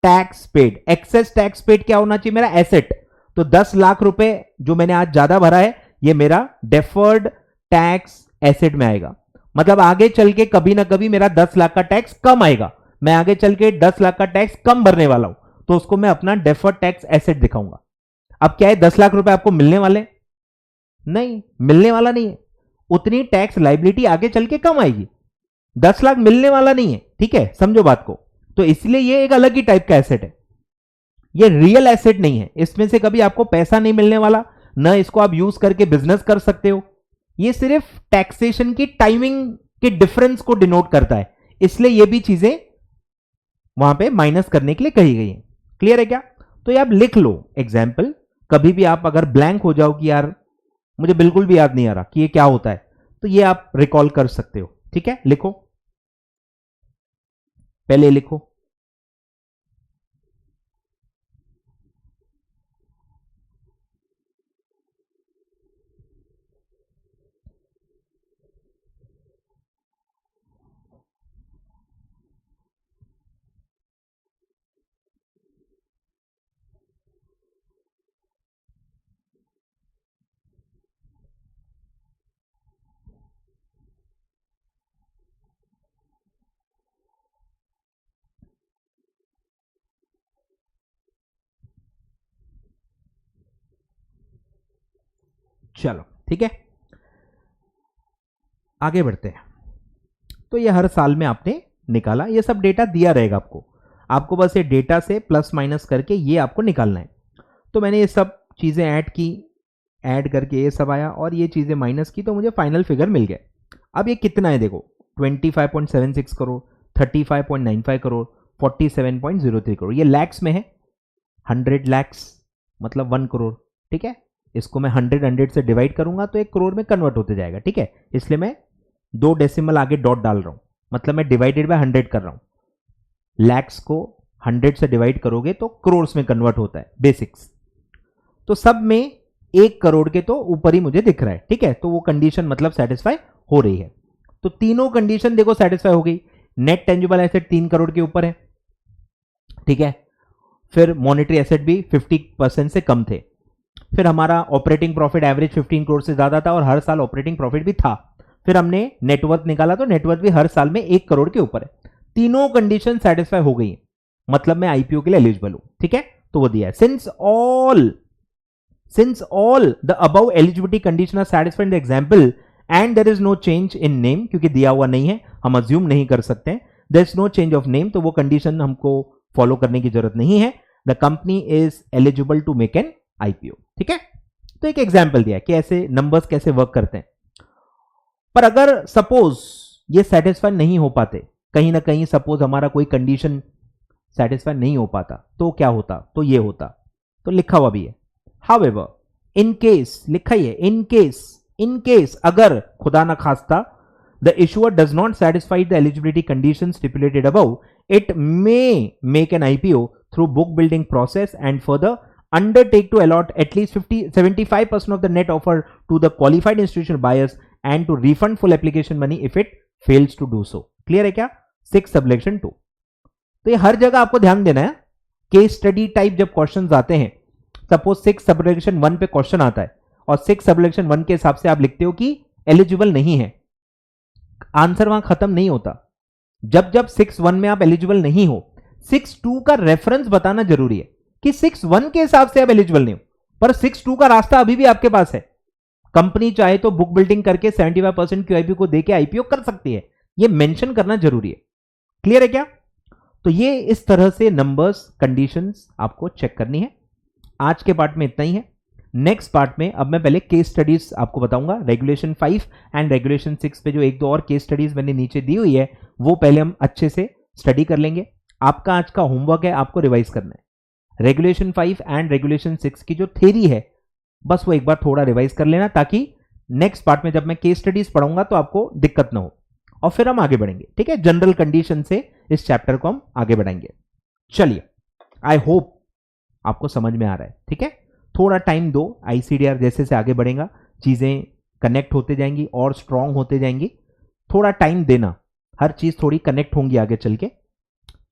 tax paid. Excess tax paid क्या होना चाहिए, मेरा एसेट। तो 10 लाख रुपए जो मैंने आज ज्यादा भरा है, ये मेरा डेफर्ड टैक्स एसेट में आएगा। मतलब आगे चल के कभी ना कभी मेरा 10 लाख का टैक्स कम आएगा, मैं आगे चल के 10 लाख का टैक्स कम भरने वाला हूं, तो उसको मैं अपना डेफर्ड टैक्स एसेट दिखाऊंगा। अब क्या है, 10 लाख रुपए आपको मिलने वाले नहीं, मिलने वाला नहीं है, उतनी टैक्स लाइबिलिटी आगे चल के कम आएगी, 10 लाख मिलने वाला नहीं है। ठीक है, समझो बात को। तो इसलिए ये एक अलग ही टाइप का एसेट है, ये रियल एसेट नहीं है, इसमें से कभी आपको पैसा नहीं मिलने वाला, ना इसको आप यूज करके बिजनेस कर सकते हो। ये सिर्फ टैक्सेशन की टाइमिंग के डिफरेंस को डिनोट करता है, इसलिए ये भी चीजें वहां पे माइनस करने के लिए कही गई है। क्लियर है क्या? तो ये आप लिख लो एग्जाम्पल, कभी भी आप अगर ब्लैंक हो जाओ कि यार मुझे बिल्कुल भी याद नहीं आ रहा कि ये क्या होता है, तो ये आप रिकॉल कर सकते हो। ठीक है, लिखो, पहले लिखो। चलो ठीक है, आगे बढ़ते हैं। तो ये हर साल में आपने निकाला, ये सब डेटा दिया रहेगा आपको, आपको बस ये डेटा से प्लस माइनस करके ये आपको निकालना है। तो मैंने ये सब चीजें ऐड की, ऐड करके ये सब आया और ये चीजें माइनस की, तो मुझे फाइनल फिगर मिल गया। अब ये कितना है देखो, 25.76 करोड़, 35.95 करोड़, 47.03 करोड़, ये लैक्स में है। 100 लैक्स मतलब 1 करोड़। ठीक है, इसको मैं 100 से डिवाइड करूंगा तो 1 करोड़ में कन्वर्ट होते जाएगा। ठीक है, इसलिए मैं 2 डेसिमल आगे डॉट डाल रहा हूं, मतलब मैं डिवाइडेड बाय 100 कर रहा हूं। लैक्स को 100 से डिवाइड करोगे तो करोड़ में कन्वर्ट होता है, बेसिक्स। तो सब में 1 करोड़ के तो ऊपर ही मुझे दिख रहा है। ठीक है, तो वो कंडीशन मतलब सेटिस्फाई हो रही है। तो तीनों कंडीशन देखो सेटिस्फाई हो गई। नेट टेंजिबल एसेट 3 करोड़ के ऊपर है। ठीक है, फिर मॉनेटरी एसेट भी 50% से कम थे। फिर हमारा ऑपरेटिंग प्रॉफिट एवरेज 15 करोड़ से ज्यादा था और हर साल ऑपरेटिंग प्रॉफिट भी था। फिर हमने नेटवर्थ निकाला तो नेटवर्थ भी हर साल में 1 करोड़ के ऊपर है। तीनों कंडीशन सेटिस्फाई हो गई, मतलब मैं आईपीओ के लिए एलिजिबल हूं। ठीक है, तो वो दिया है, since all the above eligibility condition are satisfied in the example and there is no change in name, क्योंकि दिया हुआ नहीं है, हम अज्यूम नहीं कर सकते हैं, there is no change of name, तो वो कंडीशन हमको फॉलो करने की जरूरत नहीं है। The company is eligible to make an IPO. ठीक है, तो एक एग्जाम्पल दिया कि ऐसे नंबर्स कैसे वर्क करते हैं। पर अगर सपोज ये सेटिस्फाई नहीं हो पाते, कहीं ना कहीं सपोज हमारा कोई कंडीशन सेटिस्फाई नहीं हो पाता, तो क्या होता, तो ये होता। तो लिखा हुआ भी है, However, in case, लिखा ही है, in case अगर खुदा ना खास्ता the issuer does not satisfy the eligibility conditions stipulated above, it may make an IPO through book building process and further undertake to allot at least 75% of the net offer to the qualified institutional buyers and to refund full application money if it fails to do so. Clear है क्या? 6 subsection 2। तो ये हर जगह आपको ध्यान देना है। Case study type जब क्वेश्चंस आते हैं, सपोज 6 सबसेक्शन 1 पे क्वेश्चन आता है और 6 सबसेक्शन 1 के हिसाब से आप लिखते हो कि एलिजिबल नहीं है, आंसर वहां खत्म नहीं होता। जब जब 6.1 में आप एलिजिबल नहीं हो, 6.2 का रेफरेंस बताना जरूरी है कि 6.1 के हिसाब से आप एलिजिबल नहीं हो, पर 6.2 का रास्ता अभी भी आपके पास है। कंपनी चाहे तो बुक बिल्डिंग करके 75% क्यूआईपी को देके आईपीओ कर सकती है, ये मेंशन करना जरूरी है। क्लियर है क्या? तो ये इस तरह से नंबर्स कंडीशंस आपको चेक करनी है। आज के पार्ट में इतना ही है। नेक्स्ट पार्ट में अब मैं पहले केस स्टडीज आपको बताऊंगा, रेगुलेशन 5 एंड रेगुलेशन 6 पे जो 1-2 और केस स्टडीज मैंने नीचे दी हुई है, वो पहले हम अच्छे से स्टडी कर लेंगे। आपका आज का होमवर्क है, आपको रिवाइज करना है। रेगुलेशन 5 एंड रेगुलेशन 6 की जो थ्योरी है, बस वो एक बार थोड़ा रिवाइज कर लेना, ताकि नेक्स्ट पार्ट में जब मैं केस स्टडीज पढ़ूंगा तो आपको दिक्कत ना हो, और फिर हम आगे बढ़ेंगे। ठीक है, जनरल कंडीशन से इस चैप्टर को हम आगे बढ़ाएंगे। चलिए, आई होप आपको समझ में आ रहा है, ठीक है। थोड़ा टाइम दो, आईसीडीआर जैसे से आगे बढ़ेगा चीजें कनेक्ट होते जाएंगी और स्ट्रांग होते जाएंगी। थोड़ा टाइम देना, हर चीज थोड़ी कनेक्ट होंगी आगे चल के।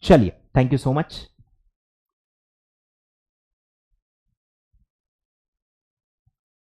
चलिए, थैंक यू सो मच।